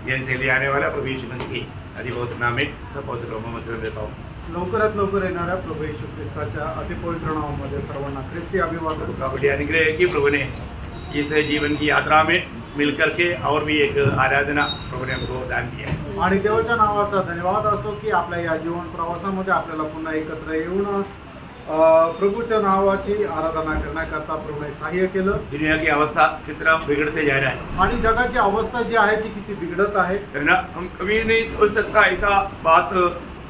जैसे ले आने वाला प्रभु यीशु मसीह की अधिपवित्र नाम में सब पवित्र लोगों में वचन देता हूँ। लवकरात लवकर येणाऱ्या प्रभू येशू ख्रिस्ताच्या अतिपवित्र नावामध्ये सर्वांना ख्रिस्ती अभिवादन। का बड़ी अनुग्रह है कि प्रभु ने इस जीवन की यात्रा में मिलकर के और भी एक आराधना प्रभु ने हमको दान किया है। आणि देवाच्या नावाचा धन्यवाद असो की आपल्या या जीवन प्रवासामध्ये आपल्याला पुन्हा एकत्र येऊन प्रभूच्या नावाची आराधना करण्याकरता प्रभूने सहाय्य केलं। दुनिया की अवस्था कितना बिगड़ते जा रहा है आणि जगाची अवस्था जी आहे ती किती बिघडत आहे है ना। हम कभी नहीं सोच सकता ऐसा बात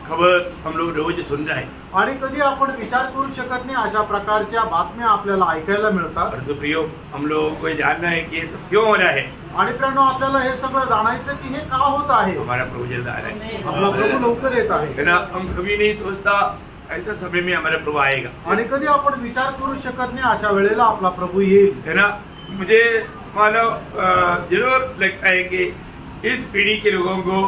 खबर हम लोग रोज सुन रहे हैं आणि कधी आपण विचार करू शकत नाही अशा प्रकारच्या बातम्या आपल्याला ऐकायला मिळतात। परंतु प्रियो हम लोग को जानना है कि ये सब क्यों हो रहा है। आणि प्रियानो आपल्याला हे सगळं जाणायचं की हे का होत आहे। हमारा प्रभु जल्द आ रहा है, आपला प्रभू लवकर येत आहे ना। हम कभी नहीं सोचता ऐसा समय में हमारा प्रभु आएगा, आणि कधी आपण विचार करू शकत नाही अशा वेळेला आपला प्रभू येईल, है ना। मुझे मानो जरूर लगता है कि इस पीढ़ी के लोगों को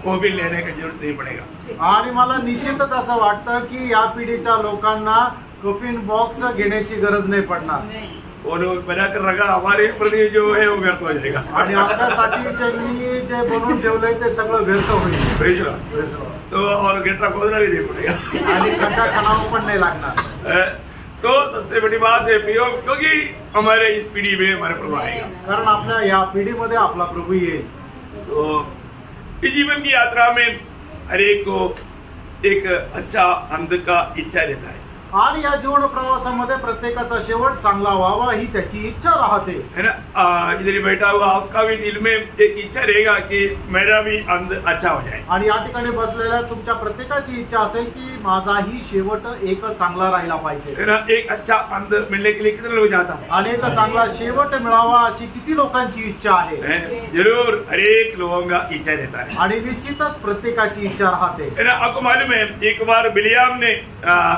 कोविड लेने की जरूरत नहीं पड़ेगा। आणि मला निश्चितच असं वाटतं की या पिढीच्या लोकांना कफिन बॉक्स घेण्याची गरज नाही पडणार। वो लोग बनाकर रखा हमारे प्रति जो है वो व्यर्थ हो जाएगा, आणि आपल्यासाठी त्यांनी जे बनवून ठेवलंय ते सगळं व्यर्थ होईल। Praise Lord. तो और गेटा खोदना भी नहीं पड़ेगा आणि खड्डा खणावं पण नाही लागणार। तो सबसे बड़ी बात है प्रियो, क्योंकि हमारे इस पीढ़ी में हमारा प्रभु आएगा, कारण आपल्या या पिढीमध्ये आपला प्रभू येईल। तो इस जीवन की यात्रा में हर एक को एक अच्छा अंत का इच्छा रहता है, आणि या जीवन प्रवासामध्ये प्रत्येकाचा शेवट चांगला व्हावा ही त्याची इच्छा राहते, है ना। इधर बैठा हुआ आपका भी दिल में एक इच्छा रहेगा कि मेरा भी अंत अच्छा हो जाए। आणि या ठिकाणी बसलेल्या तुमच्या प्रत्येकाची इच्छा असेल की माझाही शेवट एक चांगला राहिला पाहिजे, है ना। एक अच्छा अंत मिलने के लिए कितने लोग चाहता है, आणि एक चांगला शेवट मिळावा अशी किती लोकांची इच्छा आहे। जरूर हर एक लोगों का इच्छा रहता है, आणि निश्चितच प्रत्येकाची इच्छा राहते, है ना। आपको मालूम है एक बार बिलियाम ने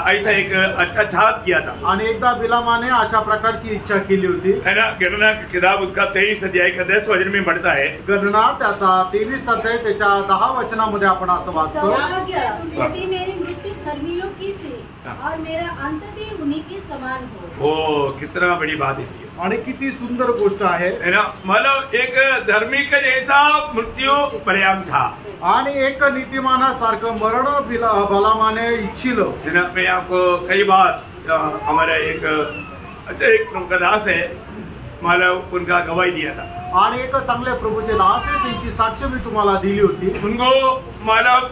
ऐसा एक अच्छा छाप किया था, आणि एकदा बिलामाने अशा प्रकारची इच्छा केली होती, है ना। गणना की किताब उसका 23 अध्याय का 10 वचन में बढ़ता है। गणना त्याचा 23 अध्याय त्याच्या 10 वचनामध्ये आपण असं वाचतो, बेटी मेरी मृत्यु कर्मियों की से और मेरा अंत भी उन्हीं के समान हो। ओ कितना बड़ी बात है आणि किती सुंदर गोष्ट आहे, है ना। मतलब एक धर्मी का जैसा मृत्यू बिलियाम था, आणि एक नीतिमानासारखं मरण बिलामाने इच्छिलं। मैं आपको कई बार हमारा एक अच्छा एक प्रभु का दास है, मतलब उनका गवाही दिया था, आणि एक चांगले प्रभूचे दास आहे त्यांची साक्ष मी तुम्हाला दिली होती। उनको मतलब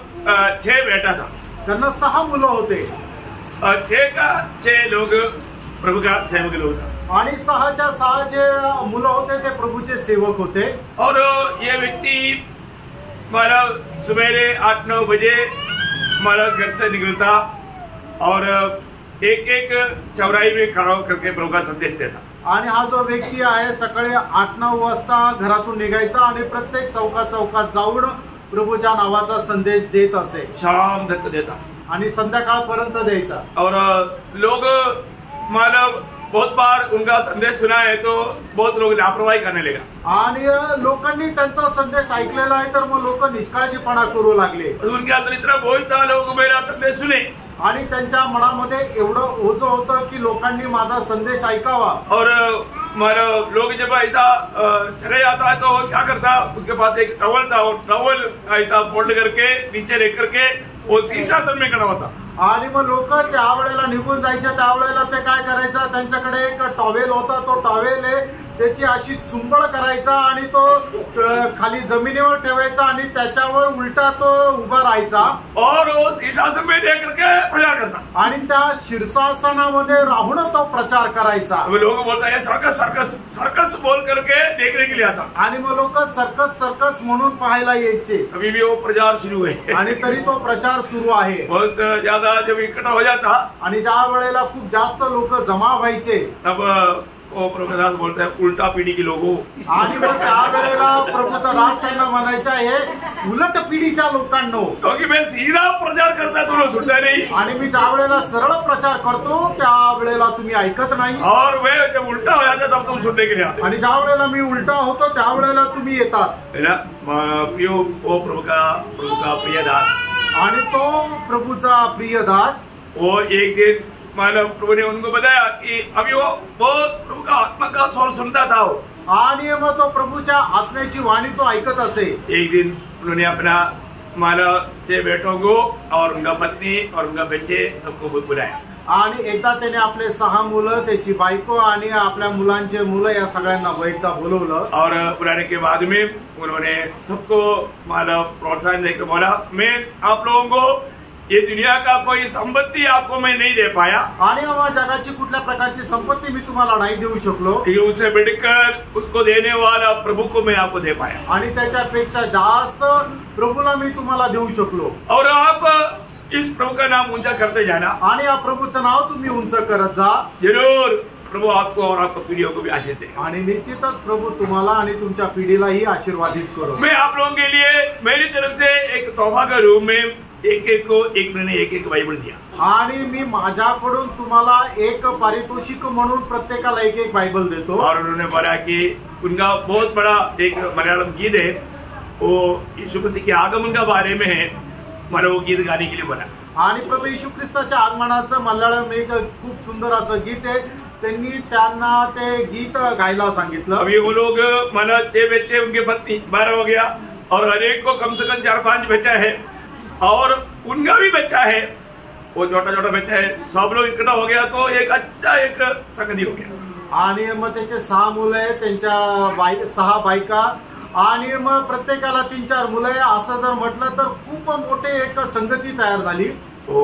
6 बेटा था, त्यांना 6 मुलं होते, 6 का 6 लोग प्रभु का सेवक लोग था, आणि 6च्या 6 जे मुलं होते ते प्रभूचे सेवक होते। और ये व्यक्ति मतलब सुबह 8-9 बजे मतलब घर से निकलता और एक एक चौराहे में खड़ा होकर के प्रभु का संदेश देता। आणि हा जो व्यक्ती आहे सकाळी 8-9 वाजता घरातून निघायचा आणि प्रत्येक चौकात जाऊन प्रभूच्या नावाचा संदेश देत असे, शाम तक देता आणि संध्याकाळपर्यंत द्यायचा। और लोग मतलब बहुत बार उनका संदेश सुना है तो बहुत लोग लापरवाही करने लगा, आणि लोकांनी त्यांचा संदेश ऐकलेला आहे तर मग लोक निष्काळजीपणा करू लागले। उनके अंदर इतना बोझ था, लोग मेरा संदेश सुने, आणि त्यांच्या मनामध्ये एवढं ओझं होतं की लोकांनी माझा संदेश ऐकावा। और मतलब लोग जब ऐसा चले जाता है तो वो क्या करता, उसके पास एक टॉवल था, और टॉवल ऐसा फोल्ड करके नीचे रख करके वो शीर्षासन में खड़ा होता, आणि मग लोक त्या वेळेला निघून जायचे, त्यावेळेला ते काय करायचं, त्यांच्याकडे एक टॉवेल होता, तो टॉवेल त्याची अशी चुंबळ करायचा आणि तो खाली जमिनीवर ठेवायचा आणि त्याच्यावर उलटा तो उभा राहायचा, और वो शीर्षासन में देख करके प्रचार करता, आणि त्या शीर्षासनामध्ये राहून तो प्रचार करायचा। लोग बोलता है सर्कस सर्कस सर्कस बोल करके देखने के लिए आता, आणि मग लोक सर्कस सर्कस म्हणून पाहायला यायचे। अभी भी वो प्रचार शुरू है, आणि तरी तो प्रचार सुरू आहे। बहुत ज्यादा जब इकट्ठा हो जाता, आणि ज्या वेळेला खूप जास्त लोक जमा व्हायचे तब वो प्रभु दास बोलता है उल्टा पीढ़ी के लोगों, आणि मग त्या वेळेला प्रभूचा दास त्यांना म्हणायचा आहे उलट पिढीच्या लोकांनो, क्योंकि मैं सीधा प्रचार करता तुम लोग सुनते नहीं, आणि मी ज्या वेळेला सरळ प्रचार करतो त्या वेळेला तुम्ही ऐकत नाही, और मैं जब उल्टा हो जाता तब तुम सुनने के लिए आते, आणि ज्या वेळेला मी उलटा होतो त्या वेळेला तुम्ही येतात, है ना। प्रियो वो प्रभु का प्रिय दास, आणि तो प्रभूचा प्रिय दास वो एक दिन मतलब प्रभु ने उनको बताया कि अभी वो प्रभु का आत्मा का स्वर सुनता था, आणि मग तो प्रभूच्या आत्म्याची वाणी तो ऐकत असे. एक दिन उन्होंने अपना मानव बेटों को और उनका पत्नी और उनका बच्चे सबको बुलाया. आणि एकदा त्याने आपले 6 मुलं, त्याची बायको आणि आपल्या मुलांचे मुलं या सगळ्यांना एकदा बोलवलं. और बुलाने के बाद में उन्होंने सबको मानव प्रोत्साहन देकर बोला, मैं आप लोगों को ये दुनिया का कोई संपत्ति आपको मैं नहीं दे पाया. आणि जगाची कुठल्या प्रकारची संपत्ती मी तुम्हाला नाही देऊ शकलो. उसे बढ़कर उसको देने वाला प्रभु को मैं आपको दे पाया. आणि त्याच्यापेक्षा जास्त प्रभूला मी तुम्हाला देऊ शकलो. और आप इस प्रभु का नाम ऊंचा करते जाना. आणि या प्रभूचं नाव तुम्ही उंच करत जा. जरूर प्रभु आपको और आपकी पीढ़ियों को भी आशीष दे. आणि निश्चितच प्रभू तुम्हाला आणि तुमच्या पिढीलाही आशीर्वादित करो. मैं आप लोगों के लिए मेरी तरफ से एक तोहफा के रूप में एक को एक महीने एक बाइबल दिया. आणि मी माझ्याकडून तुम्हाला एक पारितोषिक म्हणून प्रत्येकाला एक बाइबल देतो. और उन्होंने बोला कि उनका बहुत बड़ा एक मलयालम गीत है, वो यीशु मसीह के आगमन के बारे में है, मला वो गीत गाने के लिए बोला. आणि प्रभू येशू ख्रिस्ताच्या आगमनाचं मल्याळम एक खूप सुंदर असं गीत आहे. त्यांनी त्यांना ते गीत गायला सांगितलं. अभी वो लोग माना 6 बच्चे, उनके पत्नी 12 हो गया और हर एक को कम से कम 4-5 बच्चा है और उनका भी बच्चा है, वो छोटा छोटा बच्चा है. सब लोग इकट्ठा हो गया तो एक अच्छा एक संगति हो गया. आणि मग त्याचे 6 मुलं आहेत, त्यांच्या 6 बायका आणि मग प्रत्येकाला 3-4 मुलं आहे. असं जर म्हटलं तर खूप मोठे एक संगती तयार झाली. तो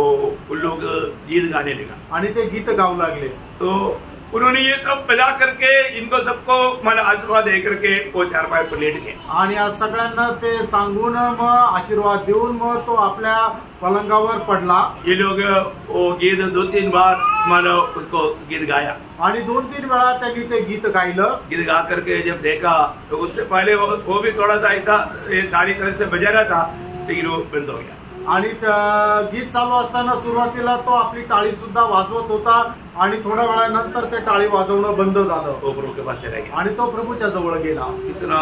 उन लोग गीत गाने लगा आणि ते गीत गाऊ लागले. तो उन्होंने ये सब बजा करके इनको सबको मन आशीर्वाद दे करके वो 4 पर लेट गए. आणि आज सगळ्यांना ते सांगून मग आशीर्वाद देऊन मग तो आपल्या पलंगावर पडला. ये लोग वो गीत 2-3 बार मानो उसको गीत गाया. आणि 2-3 वेळा त्यांनी ते गीत गायलं. गीत गा करके जब देखा तो उससे पहले वो भी थोड़ा सा ऐसा सारी तरह से बजा रहा था, लेकिन वो बंद हो गया. आणि गीत चालू असताना सुरुवातीला तो आपली टाळी सुद्धा वाजवत होता आणि थोड्या वेळानंतर ते टाळी वाजवणं बंद झालं. वो प्रभु के पास चला गया आणि तो प्रभूच्या जवळ गेला. इतना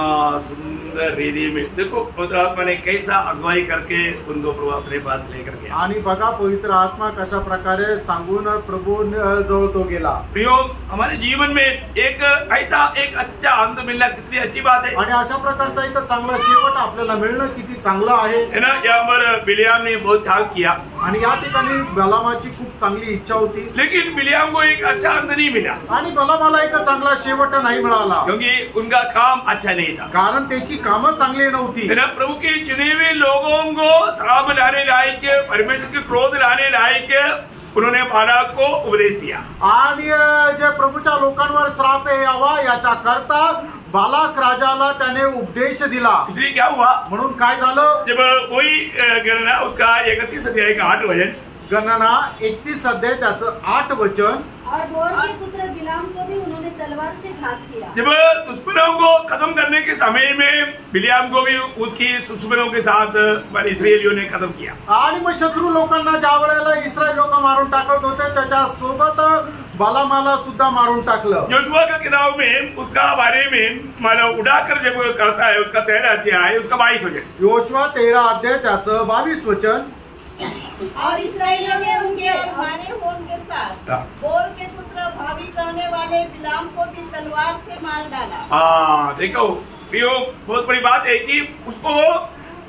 सुंदर रीति में देखो पवित्र आत्मा ने कैसा अगुवाई करके उनको प्रभु अपने पास लेकर गया. आणि बघा पवित्र आत्मा कशा प्रकारे सांगून प्रभू जवळ तो गेला. प्रियो, हमारे जीवन में एक ऐसा एक अच्छा अंत मिलना कितनी अच्छी बात है. आणि अशा प्रकारचा एक चांगला शेवट आपल्याला मिळणं किती चांगलं आहे. है ना. यहाँ पर बिलियाम ने बहुत छाल किया आणि या ठिकाणी बलामाची खूप चांगली इच्छा होती, लेकिन बिलियाम को एक अच्छा अंत नहीं मिला. आणि बलामाला एक चांगला शेवट नाही मिळाला, क्योंकि उनका काम अच्छा नहीं था. कारण त्याची कामं चांगली नव्हती. है ना. प्रभु के चुने हुए लोगों को श्राप लाने लायक, परमेश्वर के क्रोध लाने लायक उन्होंने बालाक को उपदेश दिया. आणि जे प्रभूच्या लोकांवर श्राप यावा याच्या करता बालाक राजाला त्याने उपदेश दिला. इसलिए क्या हुआ, म्हणून काय झालं, जब वही गणना उसका 31 अध्याय का 8 वचन, गणना 31 अध्याय त्याचं 8 वचन. और बोर के पुत्र बिलाम को भी उन्होंने तलवार से घात किया. जब दुश्मनों को खत्म करने के समय में बिलियाम को भी उसकी दुश्मनों के साथ इस्राएलियों ने खत्म किया. आणि मग शत्रू लोकांना ज्या वेळेला इस्रायल लोक मारून टाकत होते त्याच्या सोबत बालामाला सुद्धा मारून टाकलं. योशुआ का किताब में उसका बारे में मानो उठाकर जब करता है उसका 13 अध्याय उसका 22 वचन. योशुआ 13 अध्याय त्याचं 22 वचन. और इसराइलियों ने उनके अगुवाने होने के साथ बोर के पुत्र भावी करने वाले बिलाम को भी तलवार से मार डाला. देखो प्रियो, बहुत बड़ी बात है कि उसको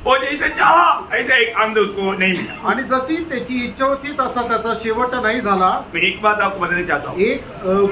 वो जैसे चाहा ऐसे एक अंत उसको नहीं मिला. आणि जशी त्याची इच्छा होती तसा त्याचा शेवट नाही झाला. मैं एक बात आपको बताना चाहता हूँ. एक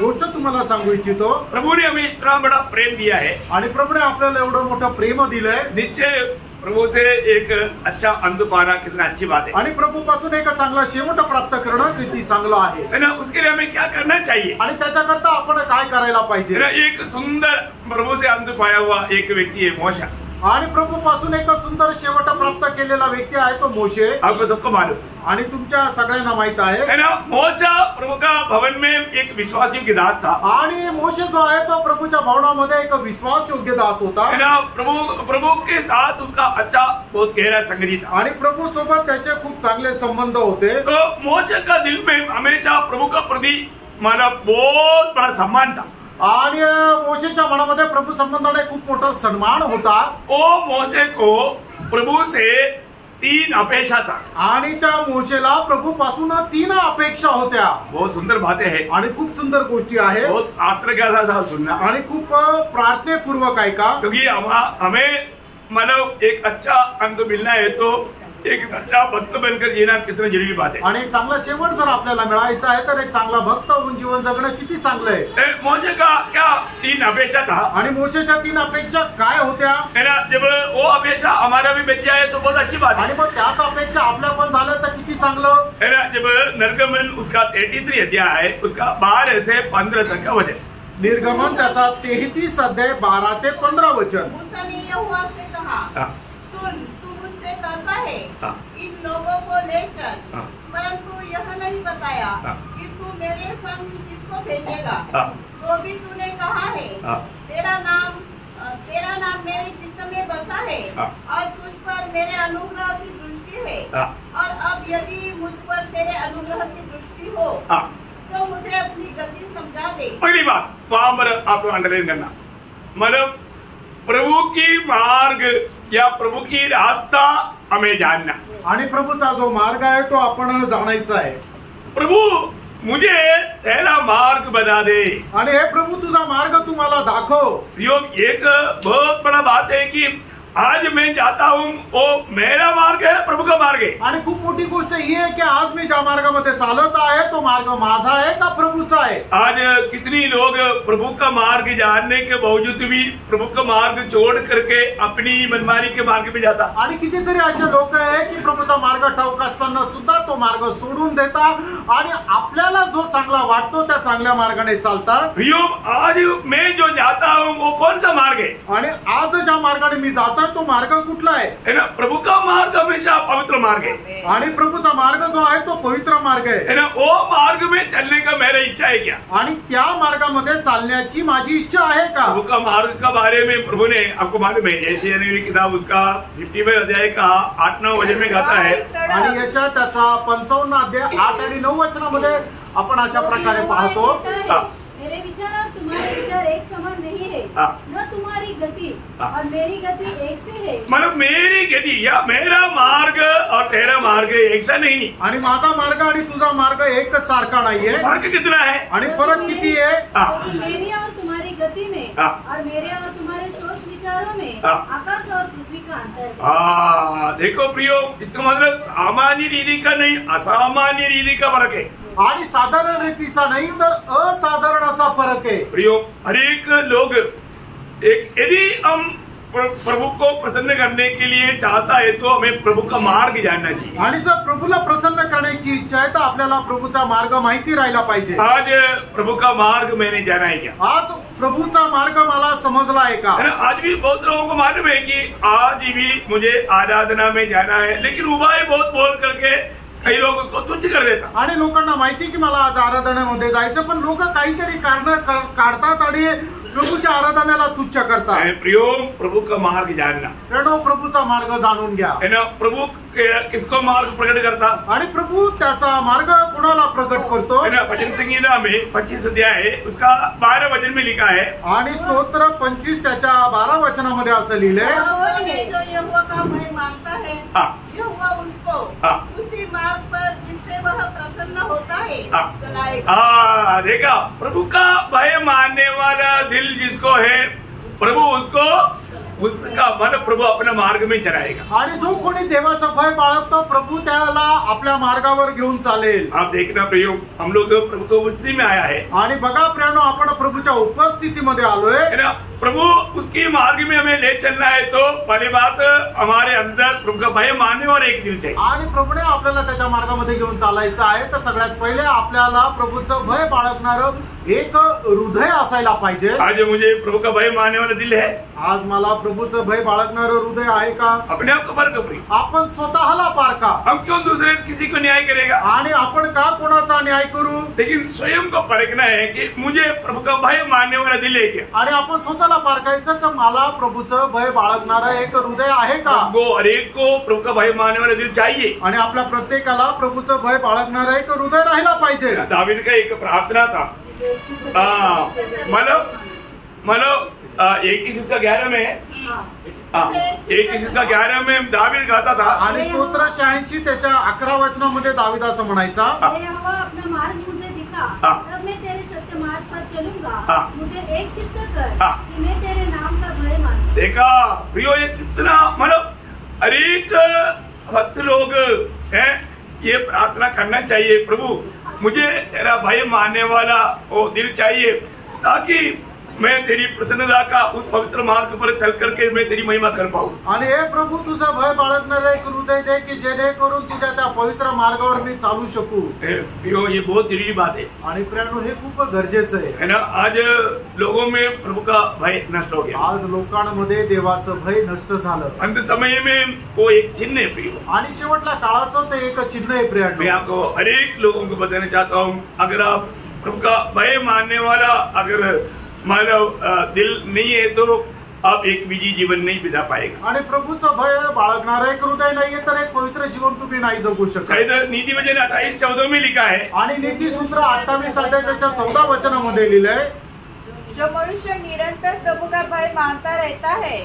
गोष्ट तुम्हाला सांगू इच्छितो. प्रभु ने हमें इतना बड़ा प्रेम दिया है आणि प्रभूने आपल्याला एवढं मोठं प्रेम दिलंय. निश्चय प्रभु से एक अच्छा अंत पाना कितना अच्छी बात है. आणि प्रभू पासून एक चांगला शेवट प्राप्त करणं किती चांगलं आहे. है ना. उसके लिए हमें क्या करना चाहिए, आणि त्याच्याकरता आपण काय करायला पाहिजे. है ना. एक सुंदर प्रभु से अंत पाया हुआ एक व्यक्ती है मोशा. आणि प्रभू पासून एक सुंदर शेवट प्राप्त केलेला व्यक्ती आहे तो मोशे. आपको सबको मालूम, आणि तुमच्या सगळ्यांना माहित आहे. है ना. मोशा प्रभु का भवन में एक विश्वासियों की दास था. आणि मोशे जो आहे तो प्रभूच्या भवनामध्ये एक विश्वास योग्य दास होता. है ना. प्रभु के साथ उसका अच्छा बहुत गहरा संगति था. आणि प्रभू सोबत त्याचे खूप चांगले संबंध होते. तो मोशे का दिल में हमेशा प्रभु का प्रति माना बहुत बड़ा सम्मान था. आणि मोशेच्या मनामध्ये प्रभू संबंधाने खूप मोठा सन्मान होता. वो मोशे को प्रभु से 3 अपेक्षा था आणि त्या मोशेला प्रभूपासून 3 अपेक्षा होत्या. बहुत सुंदर बातें हैं आणि खूप सुंदर गोष्टी आहेत बहुत आत्र के साथ सुनना आणि खूप प्रार्थनेपूर्वक ऐका. क्योंकि हमें मतलब एक अच्छा अंत मिलना है तो एक सच्चा भक्त बनकर जीना कितनी जरूरी बात है. आणि एक चांगला शेवट जर आपल्याला मिळायचा आहे तर एक चांगला भक्त होऊन जीवन जगणं किती चांगलं आहे. मोशे का क्या 3 अपेक्षा था आणि मोशेच्या 3 अपेक्षा काय होत्या. है ना. जब वो अपेक्षा हमारा भी बच जाए तो बहुत अच्छी बात है. आणि मग त्याच अपेक्षा आपल्या पण झालं तर किती चांगलं है ना. जब निर्गमन उसका 33 अध्याय है उसका 12 से 15 तक का वचन. निर्गमन त्याचा 33 अध्याय 12 ते 15 वचन. मूसा ने यहोवा से कहा, सुन, तू मुझसे कहता है इन लोगों को ले चल, परंतु यह नहीं बताया कि तू मेरे संग किसको भेजेगा. तो भी तूने कहा है तेरा नाम मेरे चित्त में बसा है और तुझ पर मेरे अनुग्रह की दृष्टि है. और अब यदि मुझ पर तेरे अनुग्रह की दृष्टि हो तो मुझे अपनी गति समझा दे. पहली बात वहां पर आपको अंडरलाइन करना, मतलब प्रभु की मार्ग या प्रभु की रास्ता हमें जानना. आणि प्रभूचा जो मार्ग आहे तो आपण जाणायचा आहे. प्रभु मुझे तेरा मार्ग बता दे. आणि हे प्रभू तुझा मार्ग तू मला दाखव. एक बहुत बड़ा बात है कि आज मैं जाता हूँ वो मेरा मार्ग है प्रभु का मार्ग है. आणि खूप मोठी गोष्ट ही आहे की आज मी ज्या मार्गामध्ये चालत आहे तो मार्ग माझा आहे का प्रभूचा आहे. आज कितनी लोग प्रभु का मार्ग जानने के बावजूद भी प्रभु का मार्ग छोड़ करके अपनी मनमानी के मार्ग पे जाता. आणि कितीतरी असे लोक आहे की प्रभूचा मार्ग ठाऊक असताना सुद्धा तो मार्ग सोडून देतात आणि आपल्याला जो चांगला वाटतो त्या चांगल्या मार्गाने चालतात. आज मैं जो जाता हूँ वो कौन सा मार्ग है. आणि आज ज्या मार्गाने मी जातो तो मार्ग कुठला आहे ना. प्रभु का मार्ग हमेशा पवित्र मार्ग है. आणि प्रभूचा मार्ग जो आहे तो पवित्र मार्ग आहे ना. वो मार्ग में चलने का मेरा इच्छा है क्या. आणि त्या मार्गामध्ये चालण्याची माझी इच्छा आहे का. प्रभु का मार्ग का बारे में प्रभु ने आपको मालूम है यशायाह की किताब उसका 55 अध्याय का 8-9 वचन में कहता है. आणि यशा त्याचा 55 अध्याय 8 आणि 9 वचनामध्ये आपण अशा प्रकारे पाहतो. मेरे विचार और तुम्हारे विचार एक समान नहीं है. न तुम्हारी गति और मेरी गति एक से है. मतलब मेरी गति या मेरा मार्ग और तेरा मार्ग एक सा नहीं. आणि माझा मार्ग आणि तुझा मार्ग एक सारखा नाहीये. फर्क कितना है आणि फरक किती आहे. मेरी और तुम्हारी गति में और मेरे और तुम्हारे सोच विचारों में आकाश और पृथ्वी का अंतर है. देखो प्रियो, इसका मतलब सामान्य रीति का नहीं असामान्य रीति का फर्क है. आणि साधारण रीतीचा नाही तर असाधारणाचा फरक आहे. प्रियो, हर एक लोग यदि हम प्रभु को प्रसन्न करने के लिए चाहता है तो हमें प्रभु का मार्ग जानना चाहिए. आणि जर प्रभूला प्रसन्न करण्याची इच्छा आहे तर आपल्याला प्रभूचा मार्ग माहिती राहिला पाहिजे. आज प्रभु का मार्ग मैंने जाना है क्या. आज प्रभूचा मार्ग मला समजला आहे का. आज भी बहुत लोगों को मालूम है कि आज भी मुझे आराधना में जाना है, लेकिन उपाय बहुत बोल करके काही लोक को तुच्छ कर देतात. आणि लोकांना माहिती की मला आज आराधनेमध्ये जायचं पण लोक काहीतरी कारण काढतात आणि प्रभूच्या आराधनेला तुच्छ करतात. प्रियो, प्रभु का मार्ग जानना. प्रणव प्रभूचा मार्ग जाणून घ्या. प्रभु किसको मार्ग प्रकट करता. आणि प्रभू त्याचा मार्ग कोणाला प्रकट करतो. भजन संगीता में 25 अध्याय है उसका 12 वचन में लिखा है. आणि स्तोत्र 25 त्याच्या 12 वचनामध्ये असं लिहिलंय. जो यहोवा का भय मानता है यहोवा उसको उसी मार्ग पर जिससे वह प्रसन्न होता है चलाएगा. देखा, प्रभु का भय मानने वाला दिल जिसको है प्रभु उसका मन प्रभु अपने मार्ग में चलाएगा. आणि जो कोणी देवाचं भय बाळगतो प्रभू त्याला आपल्या मार्गावर घेऊन चालेल. आप देखना प्रियो, हम लोग प्रभु को उपस्थिति में आया है. आणि बघा प्रियानो, आपण प्रभूच्या उपस्थितीमध्ये आलोय. प्रभु उसकी मार्ग में हमें ले चलना है तो पहली बात हमारे अंदर प्रभु का भय मानने वाला एक दिल चाहिए. आणि प्रभूने आपल्याला त्याच्या मार्गामध्ये घेऊन चालायचं आहे तर सगळ्यात पहिले आपल्याला प्रभूचं भय बाळगणारं एक हृदय असायला पाहिजे. आज मुझे प्रभु का भय मानने वाला दिल है. आज मला प्रभूचं भय बाळगणारं हृदय आहे का. अपने आप को परख. आपण स्वतःला पारखा. हम क्यों दूसरे किसी को न्याय करेगा. आणि आपण का कोणाचा न्याय करू. लेकिन स्वयं को परखना है कि मुझे प्रभु का भय मानने वाला दिल है क्या. आणि आपण स्वतःला पारखायचं का मला प्रभूचं भय बाळगणारं एक हृदय आहे का. हर एक को प्रभु का भय मानने वाला दिल चाहिए. आणि आपल्या प्रत्येकाला प्रभूचं भय बाळगणारं एक हृदय राहिला पाहिजे. दावीद का एक प्रार्थना था. मतलब 21:11 में 21:11 में दावीद गाता था। आणि स्तोत्र 86 त्याच्या 11 वचनामध्ये दावीद असं म्हणायचा, यहोवा अपना मार्ग मुझे दिखा, तब मैं तेरे सत्य मार्ग पर चलूंगा। मुझे एक चित्त कर कि मैं तेरे नाम का भय मानूं। देखा प्रियो, ये कितना मतलब हर एक भक्त लोग हैं, ये प्रार्थना करना चाहिए, प्रभु मुझे तेरा भय मानने वाला वो दिल चाहिए, ताकि मैं तेरी प्रसन्नता का उस पवित्र मार्ग पर चल करके मैं तेरी महिमा कर पाऊं। आणि हे प्रभू तुझा भय बाळगणारे एक हृदय दे की जेणेकरून तुझ्या त्या पवित्र मार्गावर मी चालू शकू। प्रियो, ये बहुत जरूरी बात है। आणि प्रियानो, हे खूप गरजेचं आहे ना। आज लोगों में प्रभु का भय नष्ट हो गया। आज लोकांमध्ये देवाचं भय नष्ट झालं। अंत समय में वो एक चिन्ह है प्रियो, आणि शेवटल्या काळाचं ते एक चिन्ह आहे प्रियानो। मैं आपको हर एक लोगों को बताना चाहता हूँ, अगर आप प्रभु का भय मानने वाला अगर मानव दिल नहीं है तो आप एक विजयी जीवन नहीं बिता पाएगा। आणि प्रभूचं भय बाळगणारं एक हृदय नाहीये तर एक पवित्र जीवन तुम्ही नाही जगू शकता। शायद नीति वचन 28:14 में लिखा है, आणि नीती सूत्र 28 अध्याय त्याच्या 14 वचनामध्ये लिहिलंय, जो मनुष्य निरंतर प्रभु का भय मानता रहता है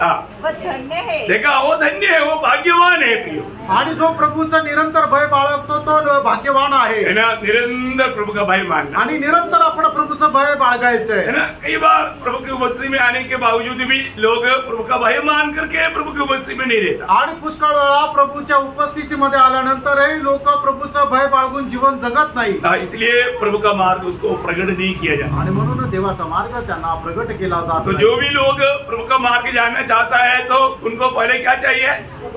वह धन्य है। देखा, वो धन्य है, वो भाग्यवान है प्रियो। आणि जो प्रभूचं निरंतर भय बाळगतो तो भाग्यवान आहे ना। निरंतर प्रभु का भय मानना आणि निरंतर आपण प्रभूचं भय बाळगायचं है ना। कई बार प्रभु की उपस्थिति में आने के बावजूद भी लोग प्रभु का भय मान करके प्रभु की उपस्थिति में नहीं रहता। आणि पुष्कळ वेळा प्रभूच्या उपस्थितीमध्ये आल्यानंतरही लोक प्रभूचं भय बाळगून जीवन जगत नाही। इसलिए प्रभु का मार्ग उसको प्रकट नहीं किया जाता आणि म्हणून देवाचा मार्ग त्यांना प्रकट केला जातो। तो जो भी लोग प्रभु का मार्ग जानना चाहता है तो उनको पहले क्या चाहिए?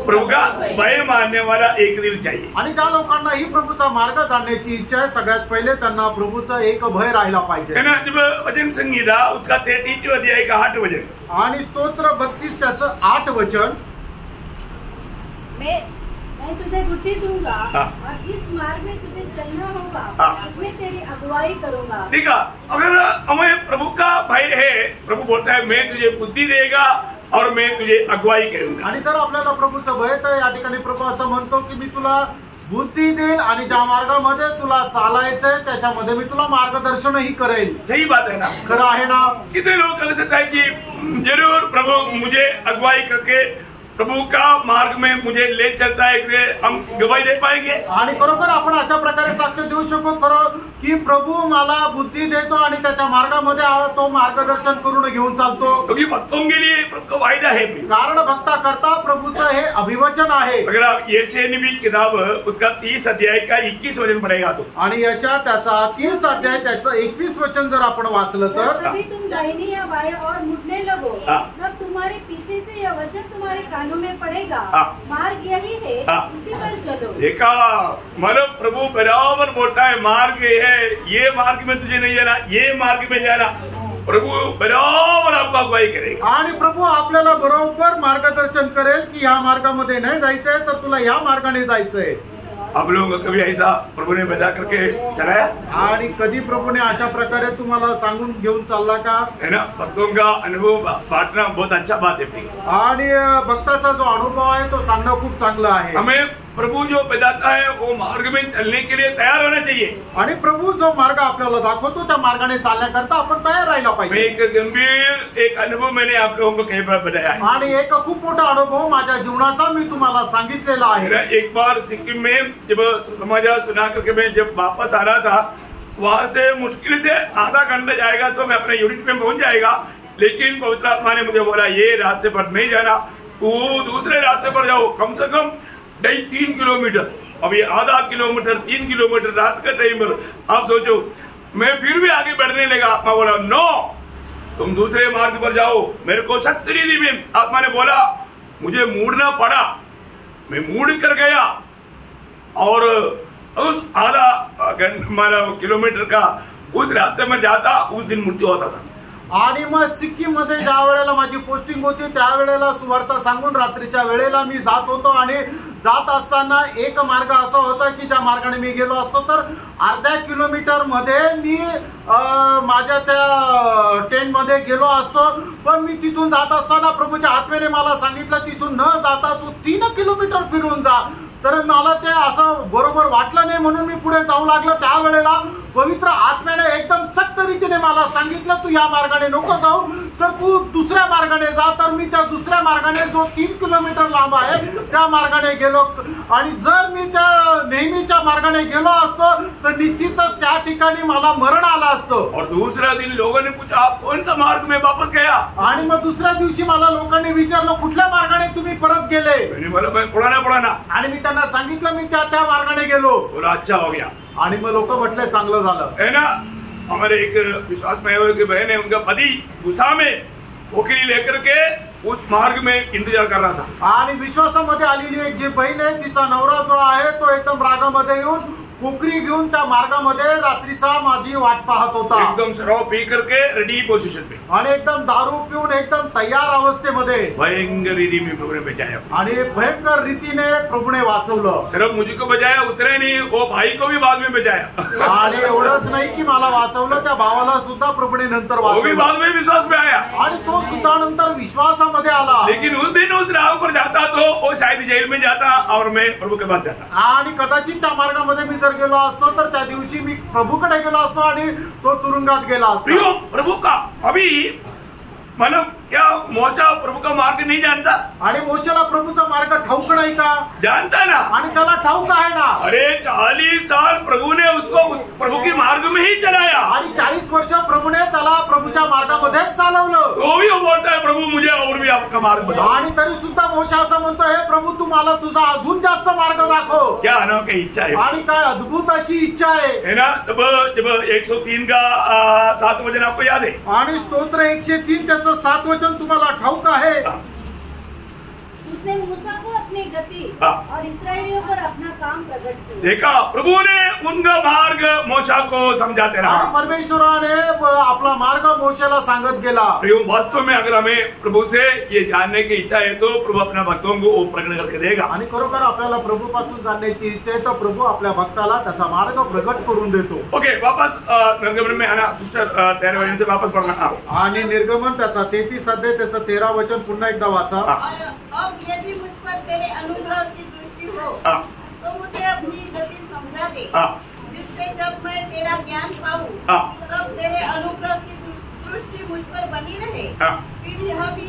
प्रभु का भय मानने वाला एक दिल चाहिए। आणि ज्या लोकांना ही प्रभूचा मार्ग जाणण्याची इच्छा आहे, सगळ्यात पहिले त्यांना प्रभूचा एक भय राहिला पाहिजे। है ना। जब वचन संहिता उसका 32 अध्याय का 8 वचन आणि स्तोत्र 32 त्याचं 8 वचन, मैं तुझे बुद्धि दूंगा और जिस मार्ग में तुझे चलना होगा उसमें तेरी अगुवाई करूंगा। ठीक है, अगर हमें प्रभु का भय है, प्रभु बोलता है मैं तुझे बुद्धि देगा और मैं तुझे अगुवाई करूंगा। आणि जर आपल्याला प्रभूचं भय तर या ठिकाणी प्रभू असं म्हणतो की मी तुला बुद्धी देईल आणि ज्या मार्गामध्ये तुला चालायचंय त्याच्यामध्ये मी तुला मार्गदर्शनही करेल। सही बात है ना, खरं आहे ना। कितने लोग कह सकते हैं कि जरूर प्रभु मुझे अगुवाई करके प्रभु का मार्ग में मुझे ले चलता है, हम गवाही दे पाएंगे। आणि खरोखर आपण अशा प्रकारे साक्ष देऊ शकतो खरं की प्रभू मला बुद्धी देतो आणि त्याच्या मार्गामध्ये तो मार्गदर्शन करून घेऊन चालतो। क्योंकि भक्तों के लिए प्रभु का वायदा है, कारण भक्ता करता प्रभूचं हे अभिवचन आहे। अगर आप यशायाह नबी किताब उसका 30 अध्याय का 21 वचन पढ़ेगा तो, आणि यशा त्याचा 30 अध्याय त्याचं 21 वचन जर आपण वाचलं तर, कभी तुम दाहिनी या बाएं और मुड़ने लगो तब तुम्हारे पीछे से यह वचन तुम्हारे कानों में पड़ेगा, मार्ग यही है, इसी पर चलो। देखा, मतलब प्रभु बराबर बोलता है मार्ग ये मार्ग में तुझे नहीं जाना, ये मार्ग में जाना। प्रभु बराबर आपको अगुवाई करेगा आणि प्रभू आपल्याला बरोबर मार्गदर्शन करेल की ह्या मार्गामध्ये नाही जायचंय तर तुला ह्या मार्गाने जायचंय। आप लोग कभी ऐसा प्रभु ने बता करके चलाया? आणि कधी प्रभूने अशा प्रकारे तुम्हाला सांगून घेऊन चालला का? है ना। भक्तों का अनुभव बांटना बहुत अच्छा बात है। आणि भक्ताचा जो अनुभव आहे तो सांगणं खूप चांगलं आहे। हमें प्रभु जो बताता है वो मार्ग में चलने के लिए तैयार होना चाहिए। आणि प्रभू जो मार्ग आपल्याला दाखवतो त्या मार्गाने चालण्याकरता आपण तयार राहिला पाहिजे। एक गंभीर एक अनुभव मैंने आप लोगों को कई बार बताया है। आणि एक खूप मोठा अनुभव माझ्या जीवनाचा मी तुम्हाला सांगितलेला आहे। एक बार सिक्किम में जब समाचार सुना करके मैं जब वापस आ रहा था, वहां से मुश्किल से आधा घंटा जाएगा तो मैं अपने यूनिट में पहुंच जाएगा, लेकिन पवित्र आत्मा ने मुझे बोला ये रास्ते पर नहीं जाना, तू दूसरे रास्ते पर जाओ, कम से कम 3 किलोमीटर। अब ये आधा किलोमीटर 3 किलोमीटर रात का टाइम पर आप सोचो, मैं फिर भी आगे बढ़ने लगा। आत्मा बोला नो, तुम दूसरे मार्ग पर जाओ। मेरे को शक्ति नहीं दी, में आत्मा ने बोला, मुझे मुड़ना पड़ा, मैं मुड़ कर गया और उस आधा किलोमीटर का उस रास्ते में जाता, उस दिन मृत्यू होता था। आणि मग सिक्कीम मध्ये ज्या वेळेला माझी पोस्टिंग होती त्यावेळेला सुवार्ता सांगून रात्रीच्या वेळेला मी जात होतो आणि जात असताना एक मार्ग असा होता की ज्या मार्गाने मी गेलो असतो तर अर्ध्या किलोमीटर मध्ये मी माझ्या त्या टेंट मध्ये गेलो असतो, पण मी तिथून जात असताना प्रभूच्या आत्म्याने मला सांगितलं तिथून न जाता तू 3 किलोमीटर फिरून जा, तर मला ते असं बरोबर वाटलं नाही, म्हणून मी पुढे जाऊ लागलो. त्यावेळेला पवित्र आत्म्याने एकदम सक्त रीतीने मला सांगितलं, तू या मार्गाने नको जाऊ, तर तू दुसऱ्या मार्गाने जा. तर मी त्या दुसऱ्या मार्गाने, जो 3 किलोमीटर लांब आहे, त्या मार्गाने गेलो. आणि जर मी त्या नेहमीच्या मार्गाने गेलो असतो तर निश्चितच त्या ठिकाणी मला मरण आलं असतं. और दूसरा दिन लोगों ने पूछा आप कौन सा मार्ग में वापस गया. आणि मग दुसऱ्या दिवशी मला लोकांनी विचारलं कुठल्या मार्गाने तुम्ही परत गेले. पुराना आणि मी त्यांना सांगितलं मी त्या मार्गाने गेलो. बोला अच्छा हो गया. आणि मग लोक म्हटले चांगलं झालं. है ना. हमारे एक विश्वास में की बहन है, उनका पति गुस्सा में पोखरी लेकर के उस मार्ग में इंतजार कर रहा था. आणि विश्वासामध्ये आलेली एक जी बहीण आहे, तिचा नवरा जो आहे तो एकदम रागामध्ये येऊन पोखरी घेऊन त्या मार्गामध्ये रात्रीचा माझी वाट पाहत होता. एकदम शराब पी करके रेडी पोजिशन पे, आणि एकदम दारू पिऊन एकदम तयार अवस्थेमध्ये. भयंकर रीति में प्रभु ने बचाया. आणि भयंकर रीतीने प्रभूने वाचवलं. सिर्फ मुझको बचाया उतरे नहीं, वो भाई को भी बाद में बचाया. आणि एवढंच नाही की मला वाचवलं, त्या भावाला सुद्धा प्रभूने नंतर वो भी वाचवलं. बाद में विश्वास में आया. आणि तो सुद्धा नंतर विश्वासामध्ये आला. लेकिन उस दिन उस राह पर जाता तो वो शायद जेल में जाता और मैं प्रभु के पास जाता. आणि कदाचित त्या मार्गामध्ये मी जर गेलो असतो तर त्या दिवशी मी प्रभूकडे गेलो असतो आणि तो तुरुंगात गेला असतो. प्रभु का अभी मतलब क्या मोशा प्रभु का मार्ग नहीं जानता. आणि मोशेला प्रभूचा मार्ग ठाऊक नाही का. जानता ना. आणि त्याला ठाऊक आहे ना. अरे 40 साल प्रभु ने उसको उस प्रभु के मार्ग में ही चलाया. आणि 40 वर्ष प्रभूने त्याला प्रभूच्या मार्गामध्येच चालवलं. तो भी वो बोलता है प्रभु मुझे और भी आपका मार्ग बताओ. आणि तरी सुद्धा मोशे असं म्हणतो, हे प्रभू तू मला तुझा अजून जास्त मार्ग दाखव. क्या अनोखी इच्छा है. आणि काय अद्भुत अशी इच्छा आहे ना. तब जब 103 का 7 वचन आपको याद है. आणि स्तोत्र 103 त्याचं 7 वचन तुम्हाला ठाऊक आहे. उसने मूसा को अपनी गति और इस्राएलियों पर अपना काम प्रकट किया. देखा प्रभु ने उनका मार्ग मोशा को समझाते रहा. परमेश्वराने आपला मार्ग मोशेला सांगत गेला. वास्तव में अगर हमें प्रभु से ये जानने की इच्छा है तो प्रभु अपना भक्तों को वो प्रकट करके देगा. आणि खरोखर आपल्याला प्रभू पासून जाणण्याची इच्छा आहे तर प्रभू आपल्या भक्ताला त्याचा मार्ग प्रकट करून देतो. ओके वापस निर्गमन में आना सिस्टर 13 वचन से वापस पढ़ना. आणि निर्गमन त्याचा 33 अध्याय त्याचा 13 वचन पुन्हा एकदा वाचा. अब यदि मुझ पर तेरे अनुग्रह की दृष्टि हो तो मुझे अपनी गति समझा दे, जिससे जब मैं तेरा ज्ञान पाऊँ तब तेरे अनुग्रह की दृष्टि मुझ पर बनी रहे. फिर यह भी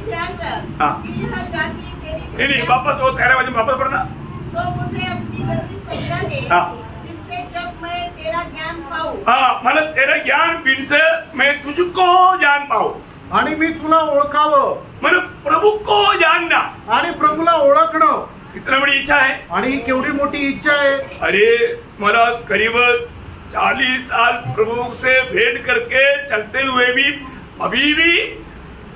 ध्यान रख कि यह जाति तेरी. नहीं वापस वो 13 वचन वापस पढ़ना. तो मुझे अपनी गति समझा दे, जिससे जब मैं तेरा ज्ञान पाऊँ. मतलब तेरा ज्ञान बिन से मैं तुझको जान पाऊँ. आणि मी तुला ओळखावं. मतलब प्रभु को जानना आणि प्रभूला ओळखणं. इतना बड़ी इच्छा है. आणि ही केवढी मोठी इच्छा आहे. अरे मला करीब 40 साल प्रभु से भेंट करके चलते हुए भी अभी भी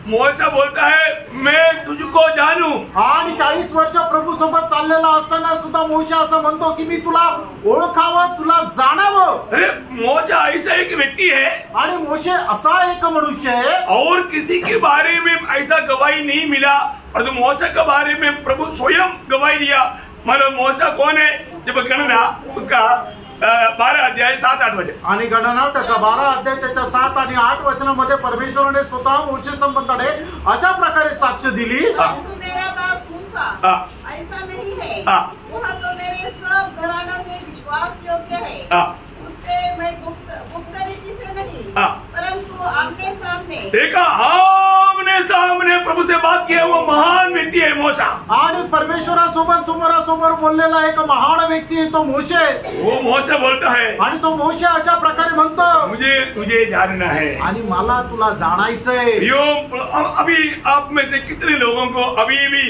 मोशा बोलता है मैं तुझको जानू. आणि 40 वर्ष प्रभू सोबत चाललेला असताना सुद्धा मोशे असं म्हणतो की मी तुला ओळखावं, तुला जाणावं. अरे मोशा ऐसा एक व्यक्ति है. आणि मोशे असा एक मनुष्य है और किसी के बारे में ऐसा गवाही नहीं मिला. और मोशा के बारे में प्रभु स्वयं गवाही दिया. मतलब मोशा कौन है. जब गणना उसका 12 अध्याय 7-8 वचन. आणि गणना त्याचा 12 अध्याय त्याच्या 7 आणि 8 वचनामध्ये परमेश्वराने स्वतः मोशे संबंधाने अशा प्रकारे साक्ष दिली. तू मेरा दास मूसा ऐसा नहीं है. वह तो मेरे सब घरानों में विश्वास योग्य है. उससे मैं गुप्त रीति से नहीं परंतु आमने सामने. देखा आमने सामने प्रभु से बात किया वो महान व्यक्ती है मोशा. आणि परमेश्वरासोबत समोरासमोर बोललेला एक महान व्यक्ती आहे तो मोशे. वो मोशा बोलता है आणि तो मोशे अशा प्रकारे म्हणतो मुझे तुझे जानना है. आणि मला तुला जाणायचंय. अभी आप में से कितने लोगों को अभी भी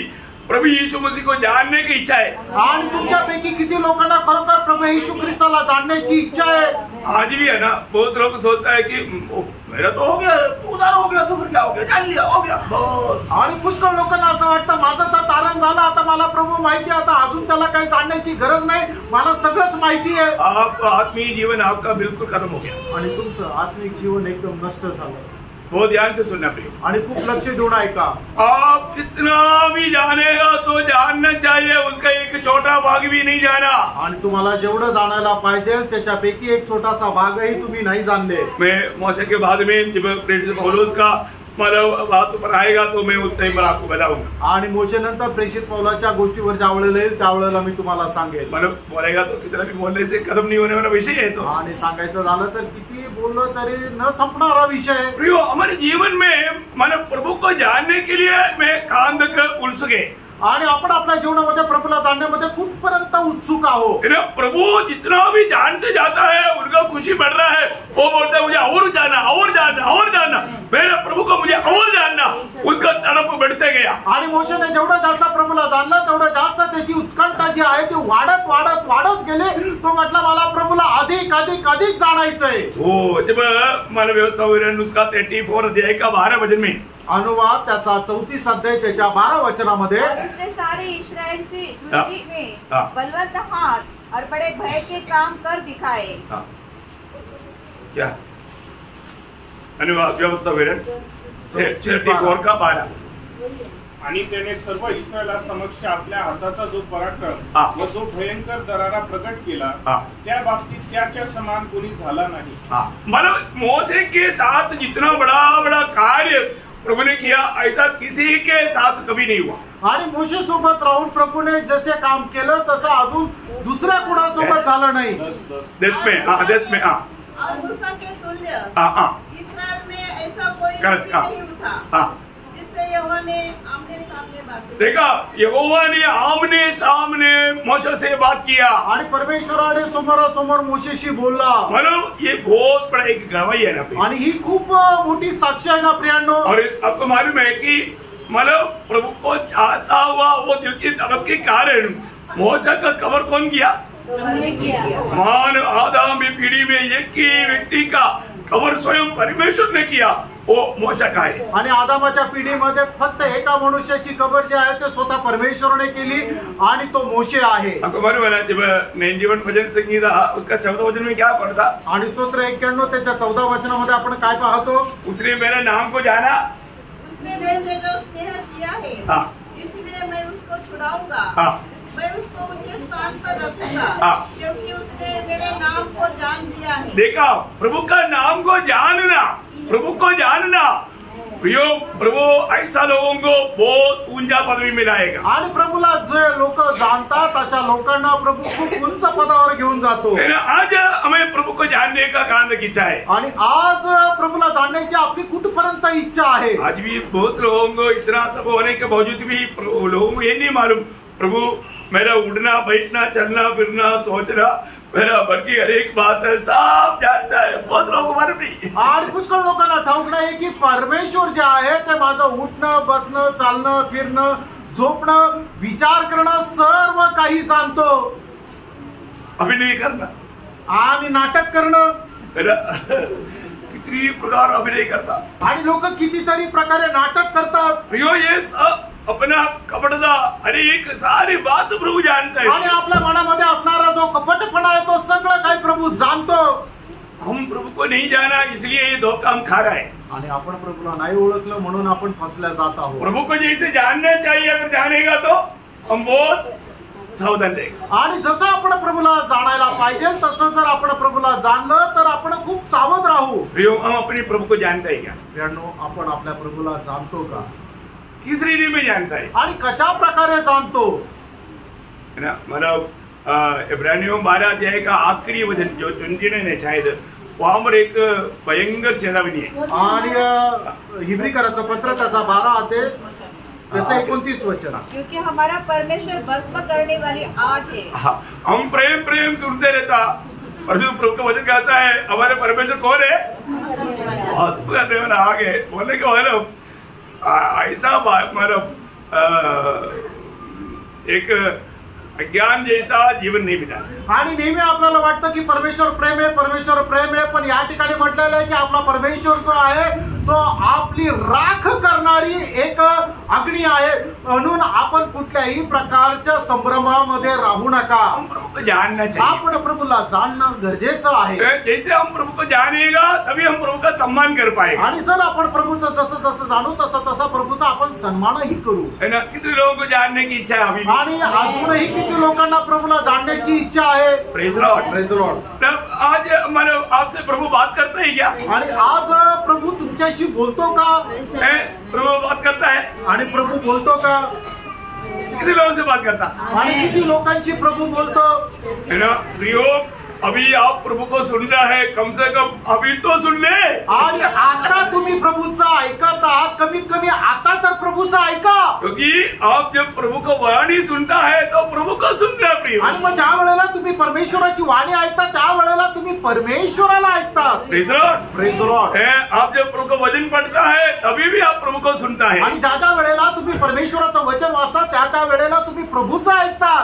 प्रभु यीशु मसीह को जानने की इच्छा है. आणि तुमच्यापैकी किती लोकांना खरोखर प्रभू येशू ख्रिस्ताला जाणण्याची इच्छा आहे. आज भी है ना. बहुत लोग सोचता है कि मेरा तो हो गया, उधार हो गया, तो फिर क्या हो गया, जान लिया हो गया बस. आणि पुष्कळ लोकांना असं वाटतं माझं तर तारण झालं, आता मला प्रभू माहिती आहे, आता अजून त्याला काही जाणण्याची गरज नाही, मला सगळंच माहिती आहे. आपका आत्मीय जीवन आपका बिल्कुल खत्म हो गया. आणि तुमचं आत्मिक जीवन एकदम नष्ट झालं. बहुत ध्यान से सुनना प्रिय. आणि खूप लक्ष देऊन ऐका. आप कितना भी जानेगा तो जानना चाहिए उसका एक छोटा भाग भी नहीं जाना. आणि तुम्हाला जेवढं जाणायला पाहिजे त्याच्यापैकी एक छोटासा भागही तुम्ही नाही जाणले. मैं मोशे के बाद में जब पौलुस का मला तू पर आएगा तो मैं उस टाइम पर आपको बताऊंगा. आणि मोशे नंतर प्रेषित पौलाच्या गोष्टीवर ज्या वेळेला येईल त्यावेळेला मी तुम्हाला सांगेल. मतलब बोलेगा तो कितना भी बोलने से खत्म नहीं होने वाला विषय है. तो आणि सांगायचं झालं तर किती बोललं तरी न संपणारा विषय. प्रियो, हमारे जीवन में मतलब प्रभु को जानने के लिए मैं कांद कर उलझ आणि आपण आपल्या जीवनामध्ये प्रभूला जाणण्यामध्ये कुठपर्यंत उत्सुक आहोत. प्रभु जितना भी जानते जाता है उनका खुशी बढ़ रहा है. वो बोलता है मुझे और जानना, और जानना, और जानना. मेरे प्रभु को मुझे और जानना, उसका तड़प बढ़ते गया. आणि मोशेने जेवढं जास्त प्रभूला जाणलं तेवढं जास्त त्याची उत्कंठा जी आहे ती वाढत वाढत वाढत गेली. तो म्हटला मला प्रभूला अधिक अधिक अधिक जाणायचंय. हो, जब मला व्यवस्था उसका 34 अध्याय का 12 वचन में अनुवाद त्याचा 34 अध्याय त्याच्या 12 वचनामध्ये उसने सारे इस्राएल की दृष्टि में बलवंत हाथ और बड़े भय के काम कर दिखाए. क्या अनुवाद व्यवस्था 34 का 12. आणि त्याने सर्व इस्रायला समक्ष आपल्या हाताचा जो पराक्रम व जो भयंकर दरारा प्रकट केला त्या बाबतीत त्याच्या समान कोणी झाला नाही. मतलब मोसे के साथ जितना बड़ा बड़ा कार्य प्रभु ने किया ऐसा किसी के साथ कभी नहीं हुआ. आणि मोशे सोबत राहून प्रभूने जसे काम केलं तसं अजून दुसऱ्या कुणासोबत झालं नाही. देश में और मूसा के तुल्य इस्राएल में ऐसा कोई नहीं उठा जिससे यहोवा ने आमने सामने बात की. देखा, यहोवा ने आमने सामने मोशे से बात किया आणि परमेश्वराने समोरासमोर मोशेशी बोलला. मतलब ये बहुत बड़ा एक गवाही है ना. आणि ही खूप मोठी साक्ष आहे ना प्रियांनो. और आपको मालूम है कि मतलब प्रभु को चाहता हुआ वो दिल की तड़प के कारण मोशे का कवर कौन किया? मानव आदम की पीढ़ी में एक ही व्यक्ति का कवर स्वयं परमेश्वर ने किया, वो मोशे का है. आणि आदामाच्या पिढीमध्ये फक्त एका मनुष्याची कबर जी आहे ते स्वतः परमेश्वरने केली आणि तो मोशे आहे. आपको मालूम है ना, जब नए जीवन भजन संगीता उसका 14 वचन में क्या पढ़ता? आणि स्तोत्र 91 त्याच्या 14 वचनामध्ये आपण काय पाहतो? उसने मेरे नाम को जाना, उसने मुझे जो स्नेह किया है इसलिए मैं उसको छुड़ाऊंगा. मैं उसको ऊंचे स्थान पर रखूंगा क्योंकि उसने मेरे नाम को जान लिया है. देखा, प्रभु का नाम को जानना, प्रभु को जानना प्रियो, प्रभु ऐसा लोगों को बहुत ऊंचा पदवी मिलाएगा. आणि प्रभूला जे लोक जाणतात अशा लोकांना प्रभू खूप उंच पदावर घेऊन जातो. आज हमें प्रभु को जानने का कांद की इच्छा है. आणि आज प्रभूला जाणण्याची आपली कुठपर्यंत इच्छा आहे. आज भी बहुत लोगों को इतना सब होने के बावजूद भी लोगों को ये नहीं मालूम प्रभु मेरा उठना बैठना चलना फिरना सोचना मेरा बाकी हर एक बात है सब जानता है. बहुत लोगों को मालूम नहीं. आणि पुष्कळ लोकांना ठाऊक नाही की परमेश्वर जे आहे ते माझं उठणं बसणं चालणं फिरणं झोपणं विचार करणं सर्व काही जाणतो. अभिनय करना आणि नाटक करणं कितनी प्रकार अभिनय करता आणि लोक कितीतरी प्रकारे नाटक करतात. प्रियो, ये सब अपना कपड़दा अरे एक सारी बात प्रभु जानता है. आणि आपल्या मनामध्ये असणारा जो कपटपणा आहे तो सगळं काही प्रभू जाणतो. हम प्रभु को नहीं जाना इसलिए ये धोखा हम खा रहा है. आणि आपण प्रभूला नाही ओळखलं म्हणून आपण फसल्या जात आहोत. प्रभु को जैसे जानना चाहिए अगर जानेगा तो हम बहुत सावधान रहेगा. आणि जसं आपण प्रभूला जाणायला पाहिजे तसं जर आपण प्रभूला जाणलं तर आपण खूप सावध राहू. प्रियो, हम अपने प्रभु को जानता है क्या? प्रियांनो, आपण आपल्या प्रभूला जाणतो का? किस रीति में जानता है आणि कशा प्रकारे जाणतो? मतलब इब्रानियों 12 अध्याय का आखिरी वचन जो 29 है शायद, वहां पर एक भयंकर चेतावनी है. आणि हिब्रीकराचं पत्र त्याचा 12 अध्याय त्याचं 29 वचन. क्योंकि हमारा परमेश्वर भस्म करने वाली आग है. हम प्रेम प्रेम सुनते रहता और जो प्रभु का वचन कहता है हमारे परमेश्वर कौन है? भस्म करने वाला आग है. बोलने के मतलब ऐसा मतलब एक अज्ञान जैसा जीवन नहीं बिता. आणि नेहमी आपल्याला वाटतं की परमेश्वर प्रेम आहे, परमेश्वर प्रेम आहे, पण या ठिकाणी म्हटलेलं आहे की आपला परमेश्वर जो आहे तो आपली राख करणारी एक अग्नी आहे. म्हणून आपण कुठल्याही प्रकारच्या संभ्रमामध्ये राहू नका. हम प्रभु को जानना चाहिए। आपण प्रभूला जाणणं गरजेचं आहे। जैसे हम प्रभु को जानेगा तभी हम प्रभु का सम्मान कर पाएंगे। आणि जर आपण प्रभूचं जसं जसं जाणू तसं तसा प्रभूचा आपण सन्मानही करू, है ना। कितने लोगों को जानने की इच्छा है अभी, आणि अजूनही किती लोकांना प्रभूला जाणण्याची इच्छा आहे। Praise lord, praise Lord. आज मतलब आपसे प्रभु बात करते हैं क्या? आणि आज प्रभू तुमच्याशी बोलतो का? प्रभु बात करता है। आणि प्रभू बोलतो का? कितने लोगों से बात करता? आणि किती लोकांशी प्रभू बोलतो, है ना। प्रियो, अभी आप प्रभु को सुन रहा है, कम से कम अभी तो सुन ले। आणि आता तुम्ही प्रभूचा ऐकत आहात, कमीत कमी आता तर प्रभूचा ऐका। क्योंकि आप जब प्रभु को वाणी सुनता है तो प्रभु को सुन रहे हैं प्रियो। आणि मग ज्या वेळेला तुम्ही परमेश्वराची वाणी ऐकता त्या वेळेला तुम्ही परमेश्वराला ऐकता। Praise lord, praise Lord. आप जब प्रभु को वचन पढ़ता है तभी भी आप प्रभु को सुनता है। आणि ज्या वेळेला तुम्ही परमेश्वराचं वचन वाचता त्या वेळेला तुम्ही प्रभूचं ऐकता।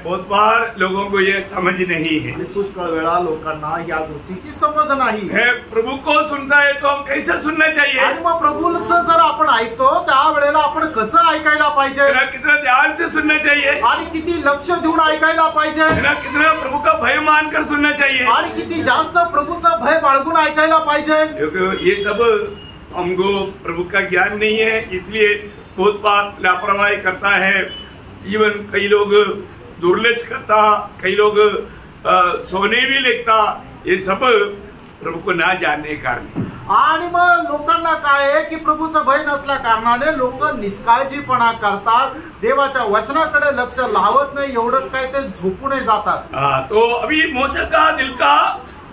बहुत बार लोगों को ये समझ नहीं है, पुष्कळ वेळा लोकांना या गोष्टीची समज नाही है। प्रभु को सुनता है तो हम कैसे सुनना चाहिए? आणि मग प्रभूचं जर आपण ऐकतो त्या वेळेला आपण कसं ऐकायला पाहिजे, कितना ध्यान से सुनना चाहिए, आणि किती लक्ष देऊन ऐकायला पाहिजे, कितना प्रभु का भय मानकर सुनना चाहिए, आणि किती जास्त प्रभूचा भय बाळगून ऐकायला पाहिजे। ये सब हमको प्रभु का ज्ञान नहीं है, इसलिए बहुत बार लापरवाही करता है। इवन कई लोग दुर्लक्ष करता, कई लोग सोने भी लेता, ये सब प्रभु को ना जानने के कारण। आणि मग लोकांना काय आहे की प्रभूचं भय नसल्या कारणाने लोक निष्काळजीपणा करतात, देवाच्या वचनाकडे लक्ष लावत नाही, एवढंच काय ते झोपून जातात। तो अभी मूसा का दिल का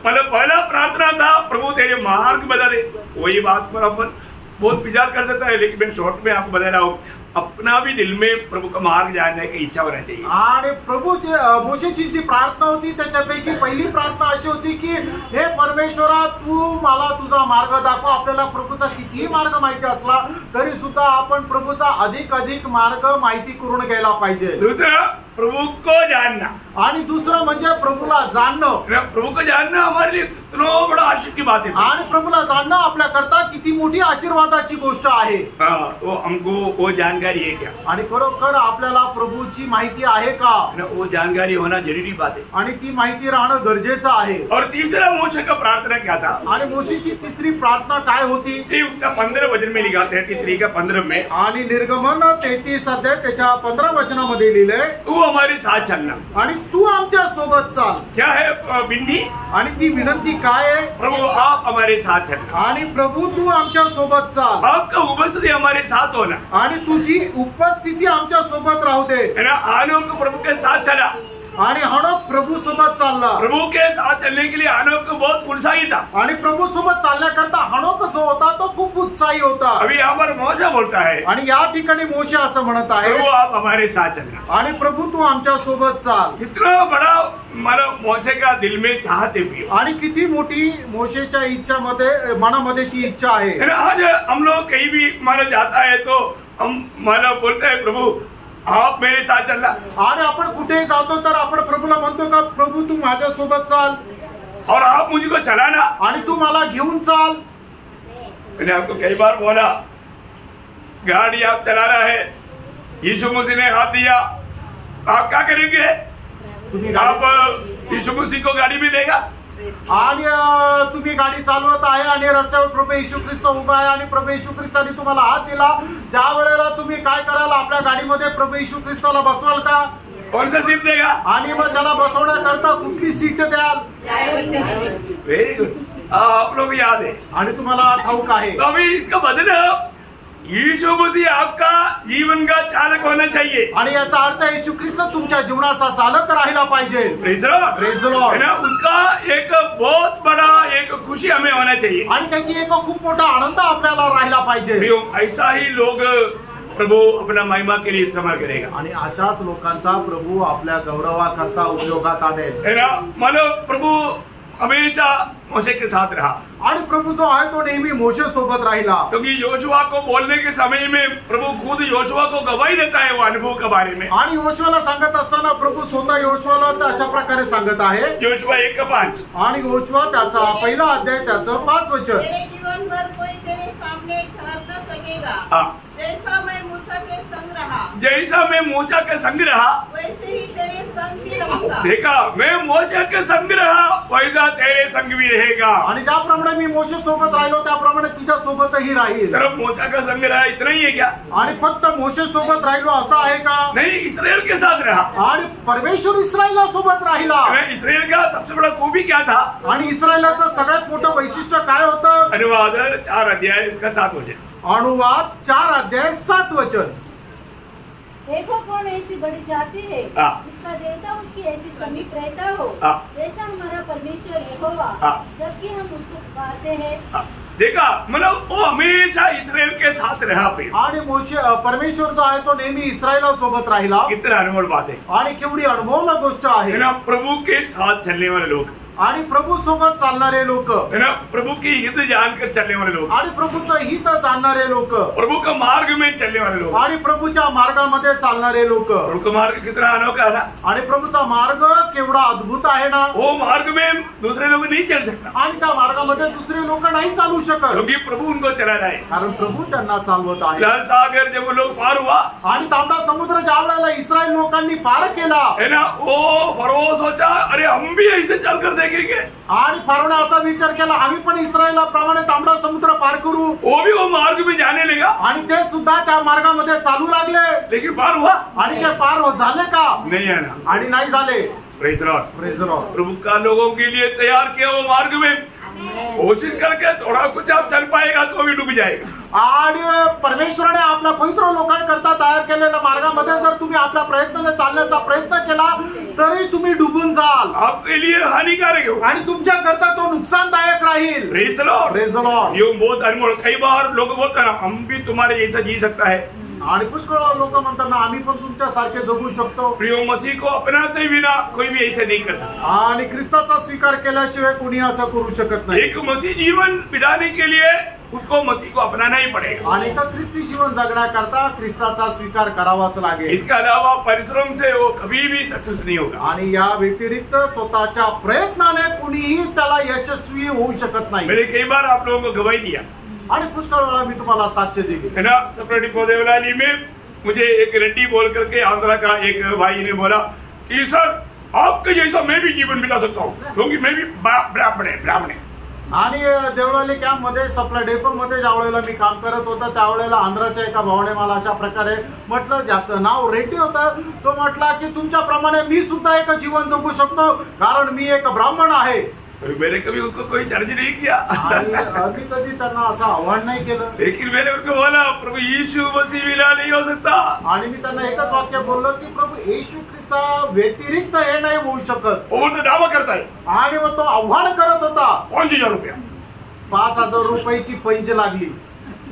मतलब पहला प्रार्थना था, प्रभु तेरे मार्ग बता दे। वही बात पर अपन बहुत विचार कर सकता है, लेकिन मैं शॉर्ट में आपको बता रहा हूँ, अपना भी दिल में प्रभु का मार्ग जानने की इच्छा होना चाहिए। आणि प्रभूची मोशेची जी प्रार्थना होती त्याच्यापैकी पहिली प्रार्थना अशी होती की हे परमेश्वरा तू मला तुझा मार्ग दाखव। आपल्याला प्रभूचा कितीही मार्ग माहिती असला तरी सुद्धा आपण प्रभूचा अधिक मार्ग माहिती करून घ्यायला पाहिजे। दूसरा प्रभु को जानना, आणि दुसरं म्हणजे प्रभूला जाणणं। प्रभु को जानना हमारे लिए इतना बड़ा आशीष की बात है, आणि प्रभूला जाणणं आपल्या करता किती मोठी आशीर्वादाची गोष्ट आहे। तो हमको वो जानकारी है क्या? आणि खरोखर आपल्याला प्रभूची माहिती आहे का? वो जानकारी होना जरूरी बात है, आणि ती माहिती राहणं गरजेचं आहे। और तीसरा मूसा का प्रार्थना क्या था? आणि मोशेची तिसरी प्रार्थना काय होती? उसका 15 वचन में लिखा, 33 का 15 में। आणि निर्गमन 33 अध्याय त्याच्या 15 वचनामध्ये लिहिलंय, तू हमारे साथ चलना, आणि तू आमच्या सोबत चाल। क्या है बिंदी? आणि ती विनंती काय आहे? प्रभु आप हमारे साथ चलना, आणि प्रभू तू आमच्या सोबत चाल। आपका उपस्थिति हमारे साथ होना, आणि तुझी उपस्थिती आमच्या सोबत राहू दे। है ना। आनोक प्रभु के साथ चला, आणि हनोक प्रभू सोबत चालला। प्रभु के साथ चलने के लिए आनोक बहुत उत्साही था, आणि प्रभू सोबत चालण्याकरता हनोक जो होता तो खूप उत्साही होता। अभी यहाँ पर मूसा बोलता है, आणि या ठिकाणी मोशे असं म्हणत आहे, प्रभु आप हमारे साथ चलना, आणि प्रभू तू आमच्या सोबत चाल। कितना बड़ा मतलब मूसा का दिल में चाहते भी, आणि किती मोठी मोशेच्या इच्छामध्ये मनामध्ये ती इच्छा आहे। आज हम लोग कहीं भी माना जाता है तो हम माना बोलते हैं प्रभु आप मेरे साथ चलना, आणि आपण कुठेही जातो तर आपण प्रभूला म्हणतो का प्रभू तू माझ्या सोबत चाल, और आप मुझको चलाना, आणि तू मला घेऊन चाल। मैंने आपको कई बार बोला, गाड़ी आप चला रहा है, यीशु मसीह ने हाथ दिया, आप क्या करेंगे? आप यीशु मसीह को गाड़ी में देगा, आणि तुम्ही गाडी चालवत आहे आणि रस्त्यावर प्रभू येशू ख्रिस्त उभा आहे आणि प्रभू येशू ख्रिस्ताने तुम्हाला हात दिला, त्या वेळेला तुम्ही काय कराल? आपल्या गाडीमध्ये प्रभू येशू ख्रिस्ताला बसवाल का? कौन सा सीट देगा? आणि मग त्याला बसवण्याकरता कुठली सीट द्याल? व्हेरी गुड, आप लोग याद है, आणि तुम्हाला ठाऊक आहे। तो अभी इसका मतलब यीशु मसीह आपका जीवन का चालक होना चाहिए, आणि याचा अर्थ येशू ख्रिस्त तुमच्या जीवनाचा चालक राहिला पाहिजे। Praise lord, praise the Lord. है ना। उसका एक बहुत बड़ा एक खुशी हमें होना चाहिए, आणि त्याची एक खूप मोठा आनंद आपल्याला राहिला पाहिजे। ऐसा ही लोग प्रभु अपना महिमा के लिए इस्तेमाल करेगा, आणि अशाच लोकांचा प्रभू आपल्या गौरवाकरता उपयोगात आणेल, है ना। मानो प्रभु हमेशा मूसा के साथ रहा, आणि प्रभू जो आहे तो नेहमी मोशे सोबत राहिला। क्योंकि योशुआ को बोलने के समय में प्रभु खुद योशुआ को गवाही देता है वो अनुभव के बारे में, आणि योशुआला सांगत असताना प्रभू स्वतः योशुआला अशा प्रकारे सांगत आहे। योशुआ 1:5, आणि योशुआ त्याचा पहिला अध्याय त्याचं 5 वचन, तेरे जीवन भर कोई तेरे सामने ठहर न सकेगा, जैसा मैं मूसा के संग रहा जैसा मैं मूसा के संग रहा, वैसे ही तेरे संग भी रहूंगा। देखा, मैं मोशे के संग रहा, वैसा तेरे संग भी रहेगा। आणि ज्याप्रमाणे मी मोशे सोबत राहिलो त्याप्रमाणे तुझ्या सोबतही राहील. सिर्फ मोशे का संग रहा इतना ही है क्या? आणि फक्त मोशे सोबत राहिलो असं आहे का? नहीं, इसराइल के साथ रहा. आणि परमेश्वर इस्रायला सोबत राहिला. इसराइल का सबसे बड़ा खूबी क्या था? आणि इस्रायलाचं सगळ्यात मोठं वैशिष्ट्य काय होतं? अनुवाद 4 अध्याय इसका 7 वचन. अनुवाद 4 अध्याय 7 वचन. देखो कौन ऐसी बड़ी जाति है जिसका देवता उसकी ऐसी समीप रहता हो, जैसा हमारा परमेश्वर यहोवा, जबकि हम उसको पुकारते हैं. देखा, मतलब वो हमेशा इसराइल के साथ रहा. आणि मोशे परमेश्वर जो आहे तो नेहमी इस्रायला सोबत राहिला. कितना अनुभव बात है. आणि केवढी अनुभवला गोष्ट आहे ना, प्रभु के साथ चलने वाले लोग आणि प्रभू सोबत चालणारे लोक, प्रभु की हित जानकर चलने वाले लोग, आणि प्रभूचं हित जाणणारे लोक, प्रभु का मार्ग में चलने वाले लोग, आणि प्रभूच्या मार्गामध्ये चालणारे लोक. प्रभु का मार्ग कितना अनोखा है ना. आणि प्रभूचा मार्ग केवढा अद्भुत आहे ना. वो मार्ग में दूसरे लोग नहीं चल सकता. आणि त्या मार्गामध्ये दुसरे लोक नाही चालू शकत, क्योंकि प्रभु उनको चला रहा है. कारण प्रभु त्यांना चालवत आहे. लाल सागर जब वो लोग पार हुआ आणि तांबडा समुद्र ज्या वेळेला इस्रायल लोकांनी पार केला है ना, वो फरो सोचा अरे हम भी ऐसे चलकर देखेंगे. आणि फारोने असा विचार केला आम्ही पण इस्रायलाप्रमाणे तांबडा समुद्र पार करू. वो भी वो मार्ग में जाने लगा. आणि ते सुद्धा त्या मार्गामध्ये चालू लागले. लेकिन पार हुआ आणि ते पार झाले का? नहीं है ना. आणि नाही झाले. Praise lord. Praise lord. प्रभु का लोगों के लिए तैयार किया वो मार्ग में कोशिश करके थोड़ा कुछ आप चल पाएगा तो भी डूब जाएगा. आणि परमेश्वराने आपल्या पवित्र लोकांकरता तयार केलेल्या मार्गामध्ये जर तुम्ही आपल्या प्रयत्नाने चालण्याचा प्रयत्न केला तरी तुम्ही डुबून जाल. आपके लिए हानिकारक है आणि तुमच्या करता तो नुकसानदायक राहील. Praise lord. Praise Lord. ये बहुत अनमोल. कई बार लोग बोलते हैं हम भी तुम्हारे जैसा जी सकता है. आणि पुष्कळ लोक म्हणतात ना आम्ही पण तुमच्या सारखे जगू शकतो. प्रियो मसीह को अपनाते बिना कोई भी ऐसे नहीं कर सकता. आणि ख्रिस्ताचा स्वीकार केल्याशिवाय कोणी असं करू शकत नाही. एक मसीह जीवन बिताने के लिए उसको मसीह को अपनाना ही पड़ेगा. आणि का ख्रिस्ती जीवन जगण्याकरता ख्रिस्ताचा स्वीकार करावाच लागेल. इसके अलावा परिश्रम से वो कभी भी सक्सेस नहीं होगा. आणि या व्यतिरिक्त स्वतःच्या प्रयत्नाने कुणीही त्याला यशस्वी होऊ शकत नाही. मैंने कई बार आप लोगों को गवाही दिया आणि पुष्कळ वेळा मी तुम्हाला साक्ष दिली है ना. सप्रेटी पोदेवलाली में मुझे एक रेड्डी बोल करके आंध्रा का एक भाई ने बोला कि सर आपके जैसा मैं भी जीवन बिता सकता हूँ क्योंकि मैं भी ब्राह्मण है. आणि देवळाली कॅम्प मध्ये सप्लाय डेपो मध्ये ज्या वेळेला मी काम करत होतो त्यावेळेला आंध्राच्या एका भावाने मला अशा प्रकारे म्हटलं, ज्याचं नाव रेड्डी होतं, तो म्हटला की तुमच्याप्रमाणे मी सुद्धा एक जीवन जगू शकतो कारण मी एक ब्राह्मण आहे. मैंने कभी उनको कोई चार्ज नहीं किया. मी कधी त्यांना असं आव्हान नाही केलं. लेकिन मैंने उनको बोला प्रभु यीशु मसीह बिना नहीं हो सकता. आणि मी त्यांना एकच वाक्य बोललो की प्रभू येशू ख्रिस्ता व्यतिरिक्त हे नाही होऊ शकत. वो तो दावा करता है. आणि मग तो आव्हान करत होता. 5,000 रुपया. 5,000 रुपयाची पैंच लागली.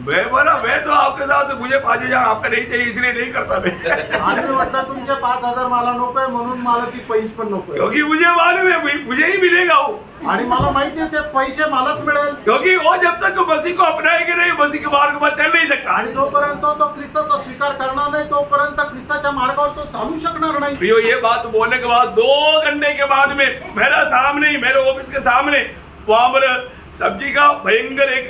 मैं बोला मैं तो आपके साथ मुझे 5,000 आपका नहीं चाहिए इसलिए नहीं करता मैं. आणि मी म्हटलं तुमचे 5,000 मला नकोय म्हणून मला ती पैंच पण नकोय. क्योंकि मुझे मालूम है मुझे ही मिलेगा वो. आणि मला माहिती आहे ते पैसे मलाच मिळेल. क्योंकि वो जब तक मसीह को अपनाएंगे नहीं मसीह के मार्ग पर चल नहीं सकता. आणि जोपर्यंत तो ख्रिस्ताचा स्वीकार करणार नाही तोपर्यंत ख्रिस्ताच्या मार्गावर तो चालू शकणार नाही. प्रियो, ये बात बोलने के बाद 2 घंटे के बाद में मेरा सामने मेरे ऑफिस के सामने वहां पर सब्जी का भयंकर एक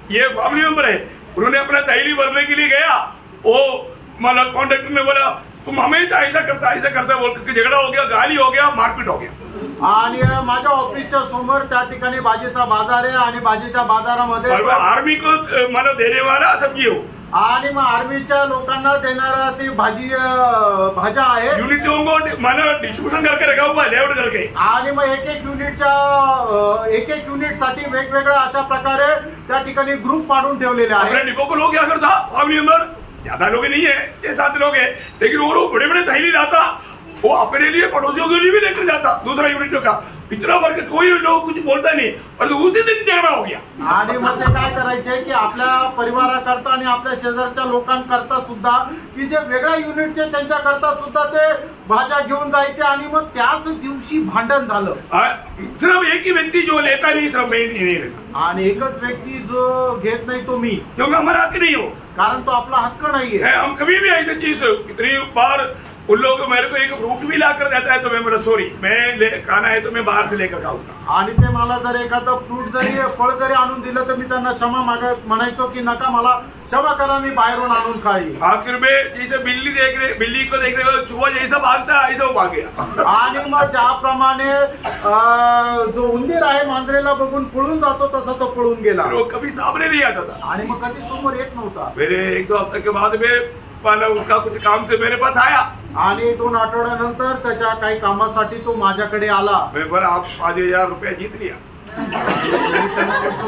ये फैमिली मेंबर है. उन्होंने अपना थैली भरने के लिए गया. वो मतलब कॉन्ट्रैक्टर ने बोला तुम हमेशा ऐसा करता बोल करके झगड़ा हो गया, गाली हो गया, मारपीट हो गया. आणि माझ्या ऑफिसच्या समोर त्या ठिकाणी भाजीचा बाजार आहे आणि भाजीच्या बाजारामध्ये आर्मी को मतलब देने वाला सब्जी हो आणि मग आर्मीच्या लोकांना देणारा ती भाज्या आहे. युनिटों को मतलब डिस्ट्रीब्यूशन करके रखा हुआ है लेआउट करके. आणि मग एक एक युनिट साठी वेगवेगळ्या अशा प्रकारे त्या ठिकाणी ग्रुप पाडून ठेवलेले आहे. डिपो को लोग क्या करता फैमिली मेंबर ज्यादा लोग नहीं है 6-7 लोग है, लेकिन वो लोग बड़े बड़े थैली लाता, वो अपने लिए पड़ोसियों के लिए भी लेकर जाता दूसरा यूनिट का. इतना वर्ग कोई लोग कुछ बोलता नहीं और तो उसी दिन झगड़ा हो गया. आणि मग ते काय करायचे की आपल्या परिवाराकरता आणि आपल्या शेजारच्या लोकांकरता सुद्धा की जे वेगळ्या युनिटचे त्यांच्याकरता सुद्धा ते भाज्या घेऊन जायचे आणि मग त्याच दिवशी भांडण झालं. सिर्फ एक ही व्यक्ती जो लेता नहीं सिर्फ मैं नहीं लेता. आणि एकच व्यक्ती जो घेत नाही तो मी, क्योंकि हमारा हक नहीं हो, कारण तो आपला हक्क नाहीये. हम कभी भी ऐसी चीज कितनी बार उन लोगों को मेरे को एक फ्रूट भी ला कर देता है तो मैं बोला सॉरी, मैं खाना है तो मैं बाहर से लेकर खाऊंगा। आणि ते मला जर एखादं फ्रूट जरी फळ जरी आणून दिलं तर मी त्यांना क्षमा म्हणायचो की नका, मला क्षमा करा, मी बाहेरून आणून खाईल। आखिर में जैसे बिल्ली को देखने को चूहा जैसा भागता है ऐसा वो भाग गया। आणि मग ज्याप्रमाणे जो उंदीर आहे मांजरेला बघून पळून जातो तसा तो पळून गेला। वो कभी सामने नहीं आता था आणि मग कधी समोर येत नव्हता। मेरे 1-2 हफ्ते के बाद में वाला उसका कुछ काम से मेरे पास आया आणि 2 आठवड्यानंतर त्याच्या काही कामासाठी तो माझ्याकडे आला। मैं बोला आप 5,000 रुपया जीत लिया।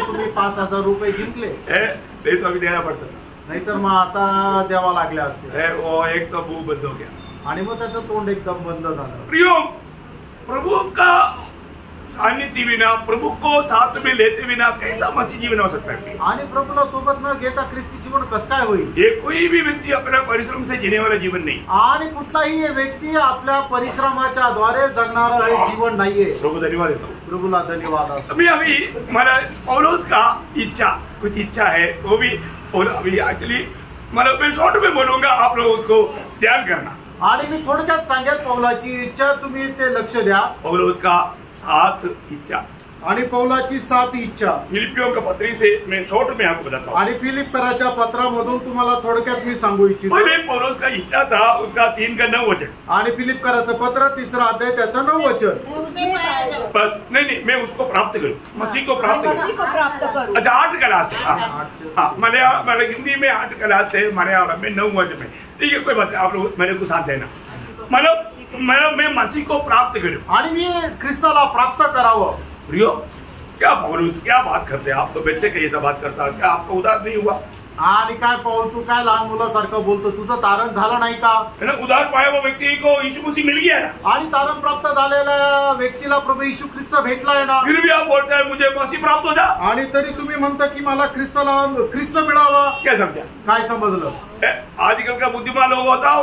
तुम्ही 5,000 रुपये जिंकले, नहीं तो अभी देना पड़ता था, नाहीतर मग आता द्यावा लागले असते। वो एक तो मुंह बंद हो गया आणि मग त्याचं तोंड एकदम बंद झालं। प्रियो, प्रभु का सानिध्य बिना, प्रभु को साथ में लेते बिना कैसा मसीह जीवन हो सकता है? आणि प्रभूला सोबत न घेता ख्रिस्ती जीवन कसं काय होईल? ये कोई भी व्यक्ति अपना परिश्रम से जीने वाला जीवन नहीं। आणि कुठलाही व्यक्ती आपल्या परिश्रमाच्या द्वारे जगणारा हे जीवन नाहीये। प्रभु धन्यवाद देता हूँ। प्रभूला धन्यवाद असो। अभी हमारा पौलुस का कुछ इच्छा है, वो भी अभी एक्चुअली मतलब मैं शॉर्ट में बोलूंगा, आप लोग उसको ध्यान करना। आणि मी थोडक्यात सांगेल पौलाची इच्छा, तुम्ही ते लक्ष द्या। पौलुस का 7 इच्छा आणि पौलाची 7 इच्छा फिलिपियों का पत्री से मैं शॉर्ट में आपको बताता हूँ। आणि फिलिप्पीच्या पत्रामधून तुम्हाला थोडक्यात मी सांगू इच्छितो। पहले पौलुस का इच्छा था उसका 3 का 9 वचन, आणि फिलिप्पीचं पत्र 3रा अध्याय त्याचं 9 वचन। बस नहीं मैं उसको प्राप्त करूँ, मसीह को प्राप्त करूँ। अच्छा 8 का लास्ट है, हाँ मलयालम हिंदी में 8 का लास्ट है, मलयालम में 9 वचन में, ठीक है कोई बात नहीं, आप लोग मेरे को साथ देना। मतलब मैं मसीह को प्राप्त करूँ आणि मी ख्रिस्ताला प्राप्त करावं। प्रियो, क्या पौलुस क्या बात करते हैं आप, तो बच्चे के जैसा बात करता, क्या आपका उदार नहीं हुआ? आणि काय पौल, तू काय लहान मुलासारखं बोलतो, तुझं तारण झालं नाही का? उदार पाया वो व्यक्ति को यीशु मसीह मिल गया ना, आणि तारण प्राप्त झालेल्या व्यक्तीला प्रभू येशू ख्रिस्त भेटलाय ना। फिर भी आप बोलते हैं मुझे मसीह प्राप्त हो जा, आणि तरी तुम्ही म्हणता की मला ख्रिस्त मिळावा। क्या समझा? काय समजलं? आजकल का बुद्धिमान लोग होता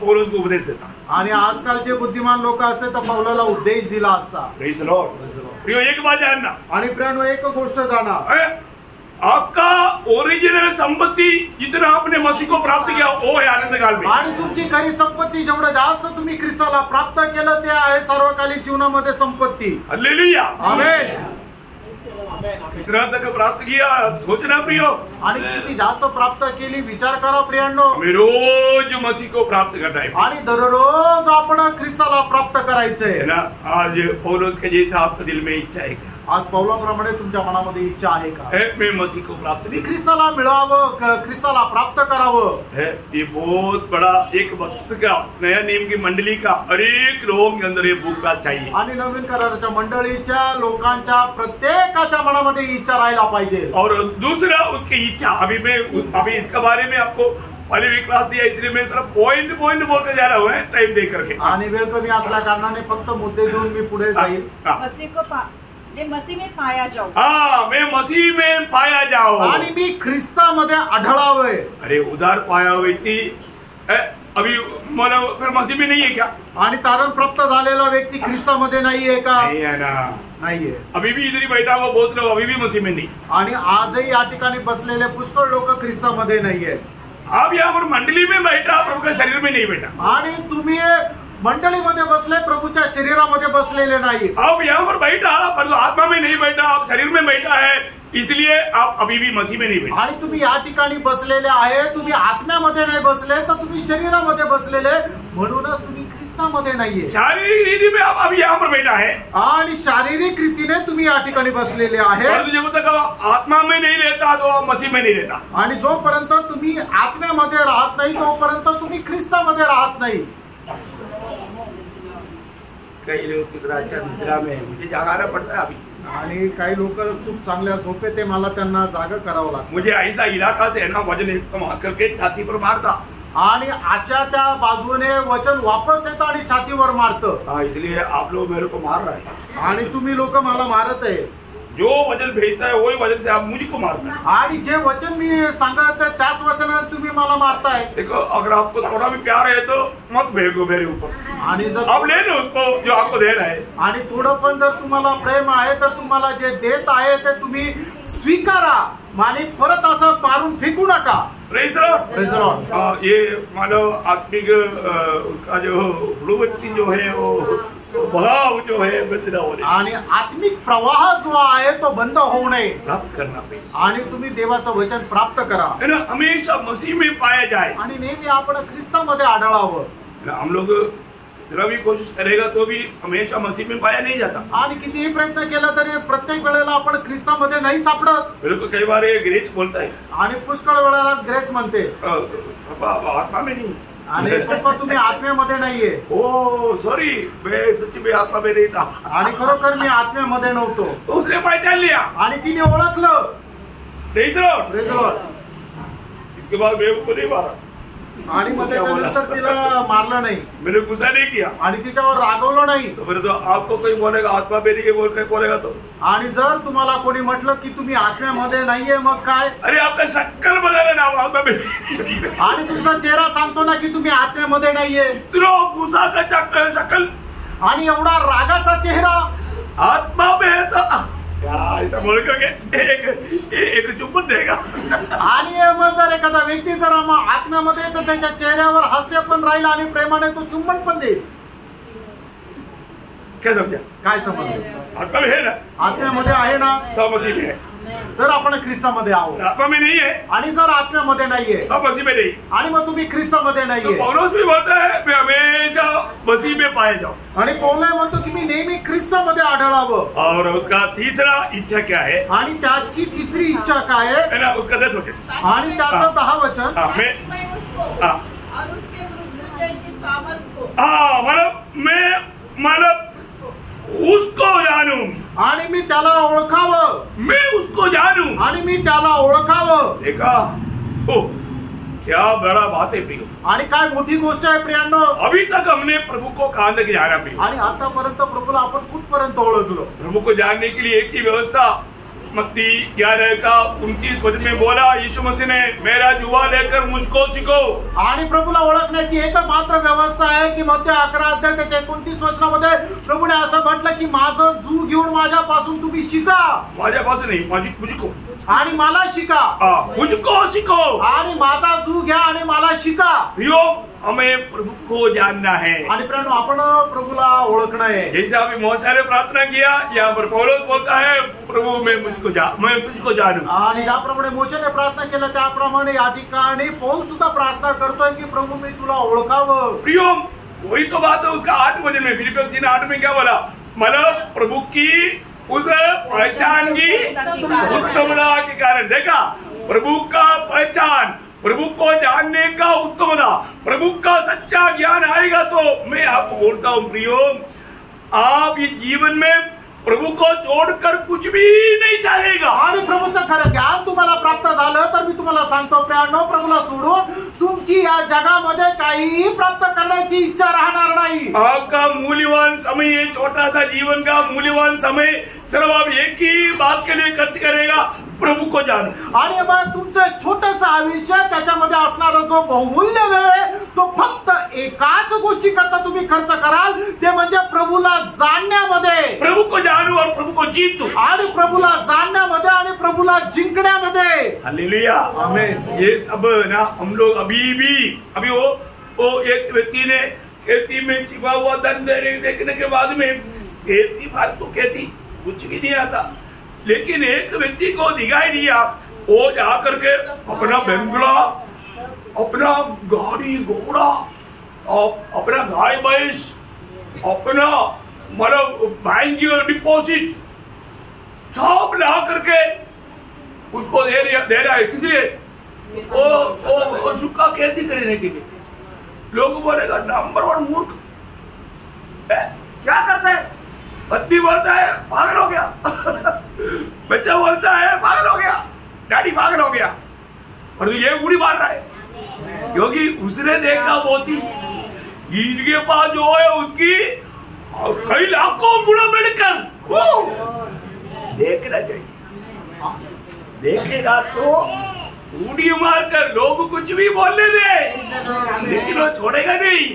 पौलुस को उपदेश देता, आणि आजकालचे बुद्धिमान लोक असते तर पौलाला उपदेश दिला असता। Praise the Lord. प्रियो एक बात जानना, आणि प्रियानो एक गोष्ट जाणा, आपका ओरिजिनल संपत्ति जितना आपने मसीह को प्राप्त किया वो है आनंद काल में, आणि तुमची खरी संपत्ती जेवढं जास्त तुम्ही ख्रिस्ताला प्राप्त केलं ते आहे सर्वकालीन जीवनामध्ये संपत्ती। हालेलुया, आमेन। कितना तक प्राप्त किया सोचना प्रियो, आणि किती जास्त प्राप्त केली विचार करा प्रियांनो। हमें रोज मसीह को प्राप्त करना है आणि दररोज आपण ख्रिस्ताला प्राप्त करायचंय है ना। आज पौलुस के जैसा आपके दिल में इच्छा है क्या? आज पौलाप्रमाणे तुमच्या मनामध्ये इच्छा आहे का? मैं मसीह को प्राप्त नहीं, ख्रिस्ताला मिळवावं, ख्रिस्ताला प्राप्त करावं। है ये बहुत बड़ा एक वक्त का नया नियम की मंडली का हर एक लोगों के अंदर ये भूख चाहिए, आणि नवीन कराराच्या मंडळीच्या लोकांच्या प्रत्येकाच्या मनामध्ये इच्छा राहायला पाहिजे। और दूसरा उसकी इच्छा, अभी इसके बारे में आपको पहले भी क्लास दिया, इसलिए मैं सिर्फ पॉइंट बोलते जा रहा हूँ टाइम दे करके, आणि वेळ कमी असल्या कारणाने फक्त मुद्दे घेऊन मी पुढे जाईल। मसीह में पाया जाओ। हाँ, मैं मसीह में पाया जाओ, आणि मी ख्रिस्तामध्ये आढळावे। अरे उदार पाया व्यक्ति अभी मतलब फिर मसीह में नहीं है क्या? आणि तारण प्राप्त झालेला व्यक्ती ख्रिस्तामध्ये नाहीये का? नहीं है ना, नाहीये। अभी भी इधर ही बैठा हुआ बहुत लोग अभी भी मसीह में नहीं, आणि आजही या ठिकाणी बसलेले पुष्कळ लोक ख्रिस्तामध्ये नाहीये। आप यहाँ पर मंडली में बैठा, प्रभु के शरीर में नहीं बैठा, आणि तुम्ही मंडळीमध्ये बसले, प्रभूच्या शरीरामध्ये बसलेले नाही। आप यहाँ पर बैठा पर आत्मा में नहीं बैठा, आप शरीर में बैठा है, इसलिए आप अभी भी मसीह में नहीं बैठे। आणि तुम्ही या ठिकाणी बसलेले आहे, तुम्ही आत्म्यामध्ये नाही बसले तर तुम्ही शरीरामध्ये बसलेले, म्हणूनच तुम्ही ख्रिस्तामध्ये नाहीये। शारीरिक रीति में आप अभी यहाँ पर बैठा है, आणि शारीरिक रीतीने तुम्ही या ठिकाणी बसलेले आहे, जब तक आत्मा में नहीं रहता तो मसीह में नहीं रहता, आणि जोपर्यंत तुम्ही आत्म्यामध्ये राहत नाही तोपर्यंत तुम्ही ख्रिस्तामध्ये राहत नाही। कई लोग कितना अच्छा निद्रा में, मुझे जागाना पड़ता है अभी, आणि काही लोक खूप चांगल्या झोपेत मला त्यांना जागा करावं लागतं। मुझे ऐसा इलाका से है ना वजन मार करके छाती पर मारता, आणि अशा त्या बाजूने वचन वापस येतं आणि छातीवर मारतं। हाँ, इसलिए आप लोग मेरे को मार रहे हैं, आणि तुम्ही लोक मला मारत आहे। जो वजन भेजता है वही वजन से आप मुझको मारते हैं, आणि जे वचन मी सांगत आहे त्याच वचनाने तुम्ही मला मारताय। देखो अगर आपको थोड़ा भी प्यार है तो मत भेजो मेरे ऊपर, आणि जर आप ले लो उसको जो आपको दे रहा है, आणि थोडं पण जर तुम्हाला प्रेम आहे तर तुम्हाला जे देत आहे ते तुम्ही स्वीकारा, आणि परत असं मारून फेकू नका। Praise the Lord. Praise the Lord. ये मानव आत्मिक उसका जो फ्लुएंसी जो है वो बहाव जो है बंद ना होने, आणि आत्मिक प्रवाह जो आहे तो बंद होऊ नये प्राप्त करना पाहिजे, आणि तुम्ही देवाचं वचन प्राप्त करा है ना, हमेशा मसीह में पाया जाए। आणि नेहमी आपण ख्रिस्तामध्ये आढळावं। है ना, हम लोग जरा भी कोशिश करेगा तो भी हमेशा मसीह में पाया नहीं जाता। आणि कितीही प्रयत्न केला तरी प्रत्येक वेळेला आपण ख्रिस्तामध्ये नाही सापडत। मेरे को कई बार ये ग्रेस बोलता है, आणि पुष्कळ वेळेला ग्रेस म्हणते पापा आत्मा में नहीं, आणि पप्पा तुम्ही आत्म्यामध्ये नाहीये। ओ सॉरी, मैं सच्ची में आत्मा में नहीं था, आणि खरोखर मी आत्म्यामध्ये नव्हतो। तो उसने पहचान लिया, आणि तिने ओळखलं। Praise the Lord. Praise the Lord. इसके बाद मैं उसको नहीं मारा, आणि मग त्याच्यानंतर तिला मारलं नाही, मैंने गुस्सा नहीं किया, आणि तिच्यावर रागवलं नाही। तो फिर तो आपको कोई बोलेगा आत्मा में नहीं है बोल के बोलेगा तो, आणि जर तुम्हाला कोणी म्हटलं की तुम्ही आत्म्यामध्ये नाहीये मग काय, अरे आपका शक्ल बदला ना आत्मा में, आणि तुमचा चेहरा सांगतो ना की तुम्ही आत्म्यामध्ये नाहीये। इतना गुस्सा का शक्ल आणि एवढा रागाचा चेहरा आत्मा में है तो ऐसा बोल करके एक चुंबन देगा। आणि मग जर एखादा व्यक्ती जर आत्म्यामध्ये तर त्याच्या चेहऱ्यावर हास्य पण राहील आणि प्रेमाने तो चुंबन पण देईल। क्या समझा? काय समजलं? आत्मा में है ना, आत्म्यामध्ये आहे ना, तो मसीह में है, तर आपण ख्रिस्तामध्ये आहोत। आत्मा में नहीं है आणि जर आत्म्यामध्ये नाहीये तो मसीह में नहीं, आणि मग तुम्ही ख्रिस्तामध्ये तो नाहीये। पौलुस भी बोलता है मैं हमेशा मसीह में पाए जाऊं, आणि पौलुस म्हणतो की मी नेहमी ख्रिस्तामध्ये आढळावं। और उसका तीसरा इच्छा क्या है, आणि त्याची तिसरी इच्छा काय आहे, है ना, उसका 10 वचन, आणि त्याचं 10 वचन, मैं उसको हाँ। और उसके हृदय की सामर्थ को मतलब उसको जानूं, आणि मी त्याला ओळखावं, मैं उसको जानूं, आणि मी त्याला ओळखावं। देखा ओ क्या बड़ा बात है प्रियो, आणि काय मोठी गोष्ट आहे प्रियांनो। अभी तक हमने प्रभु को कहां तक जाना प्रियो, आणि आतापर्यंत प्रभूला आपण कुठपर्यंत ओळखलो। प्रभु को जानने के लिए एक ही व्यवस्था, मत्ती 11 का 29 वचन में बोला यीशु मसीह ने, मेरा जुवा लेकर मुझको सीखो। आणि प्रभूला ओळखण्याची एक मात्र व्यवस्था आहे की मत्ती 11 अध्याय त्याच्या 29 वचनामध्ये प्रभूने असं म्हटलं की माझं जू घेऊन माझ्यापासून तुम्ही शिका, माझ्यापासून नाही, मुझको, आणि मला शिका, मुझको सीखो, आणि माझा जू घ्या आणि मला शिका। प्रियो हमें प्रभु को जानना है, आणि प्रियांनो आपण प्रभूला ओळखणं आहे। जैसे अभी मोशे ने प्रार्थना किया, यहाँ पर पौलुस बोलता है प्रभु मैं तुझको जानूं। आणि ज्याप्रमाणे मोशेने प्रार्थना केलं त्याप्रमाणे या ठिकाणी पौल सुद्धा प्रार्थना करतोय की प्रभू मी तुला ओळखावं। प्रियो वही तो बात है उसका 8 वचन में, फिलिपियों 3:8 में क्या बोला, मतलब प्रभु की उस पहचान की उत्तमता के कारण, देखा प्रभु का पहचान, प्रभु को जानने का उत्तमता, प्रभु का सच्चा ज्ञान आएगा तो मैं आपको बोलता हूं प्रियो, आप ये जीवन में प्रभु को छोड़कर कुछ भी नहीं चाहेगा। आणि प्रभूचं खरं ज्ञान तुम्हाला प्राप्त झालं तर मी तुम्हाला सांगतो प्रियांनो, प्रभूला सोडून तुमची या जगामध्ये काहीही प्राप्त करण्याची इच्छा राहणार नाही। आपका मूल्यवान समय, ये छोटा सा जीवन का मूल्यवान समय सिर्फ आप एक ही बात के लिए खर्च करेगा, प्रभु को जानो। आणि मग तुमचं छोटंसं आयुष्य त्याच्यामध्ये असणारा जो बहुमूल्य वेळ आहे तो फक्त एकाच गोष्टी करता तुम्ही खर्च कराल, ते म्हणजे प्रभूला जाणण्यामध्ये, प्रभु को जानो और प्रभु को जीतो, आणि प्रभूला जाणण्यामध्ये आणि प्रभूला जिंकण्यामध्ये। हालेलुया, आमेन। ये सब ना हम लोग अभी वो एक व्यक्ति ने खेती में छिपा हुआ धन देखने के बाद में खेती फालतू खेती कुछ भी नहीं आता, लेकिन एक व्यक्ति को दिखाई दिया, वो जाकर के अपना बंगला, अपना गाड़ी घोड़ा, अपना गाय भैंस, अपना मतलब बैंक डिपॉजिट सब ला करके उसको दे रहा है, किसलिए वो सुखा खेती करने के लिए। लोग बोलेगा नंबर 1 मूर्ख, क्या करता है, पत्नी बोलता है पागल हो गया, बच्चा बोलता है पागल हो गया, डैडी पागल हो गया, और ये उड़ी मार रहा है क्योंकि उसने देखा बहुत ही, इनके पास जो है उसकी कई लाखों गुना मेडिकल, देखना चाहिए, देखेगा तो उड़ी मारकर लोग कुछ भी बोलने दे, लेकिन वो छोड़ेगा नहीं।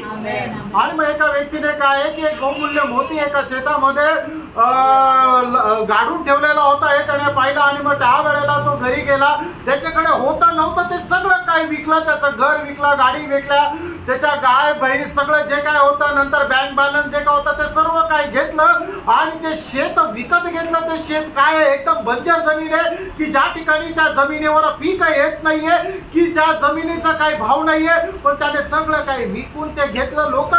आणि मग एका व्यक्तीने काय आहे की एक बहुमूल्य मोती एका शेतामध्ये गाडून ठेवलेला होता हे त्याने पाहिलं आणि मग त्या वेळेला तो घरी गेला, त्याच्याकडे होतं नव्हतं ते सगळं काही विकलं, त्याचं घर विकलं, गाडी विकल्या, त्याच्या गाय म्हैस सगळं जे काय होतं, नंतर बँक बॅलन्स जे काय होतं ते सर्व काय घेतलं आणि ते शेत विकत घेतलं। ते शेत काय आहे, एकदम बंजर जमीन आहे की ज्या ठिकाणी त्या जमिनीवर पीक येत नाहीये, की ज्या जमिनीचा काही भाव नाहीये, पण त्याने सगळं काही विकून ते घेतलं। लोक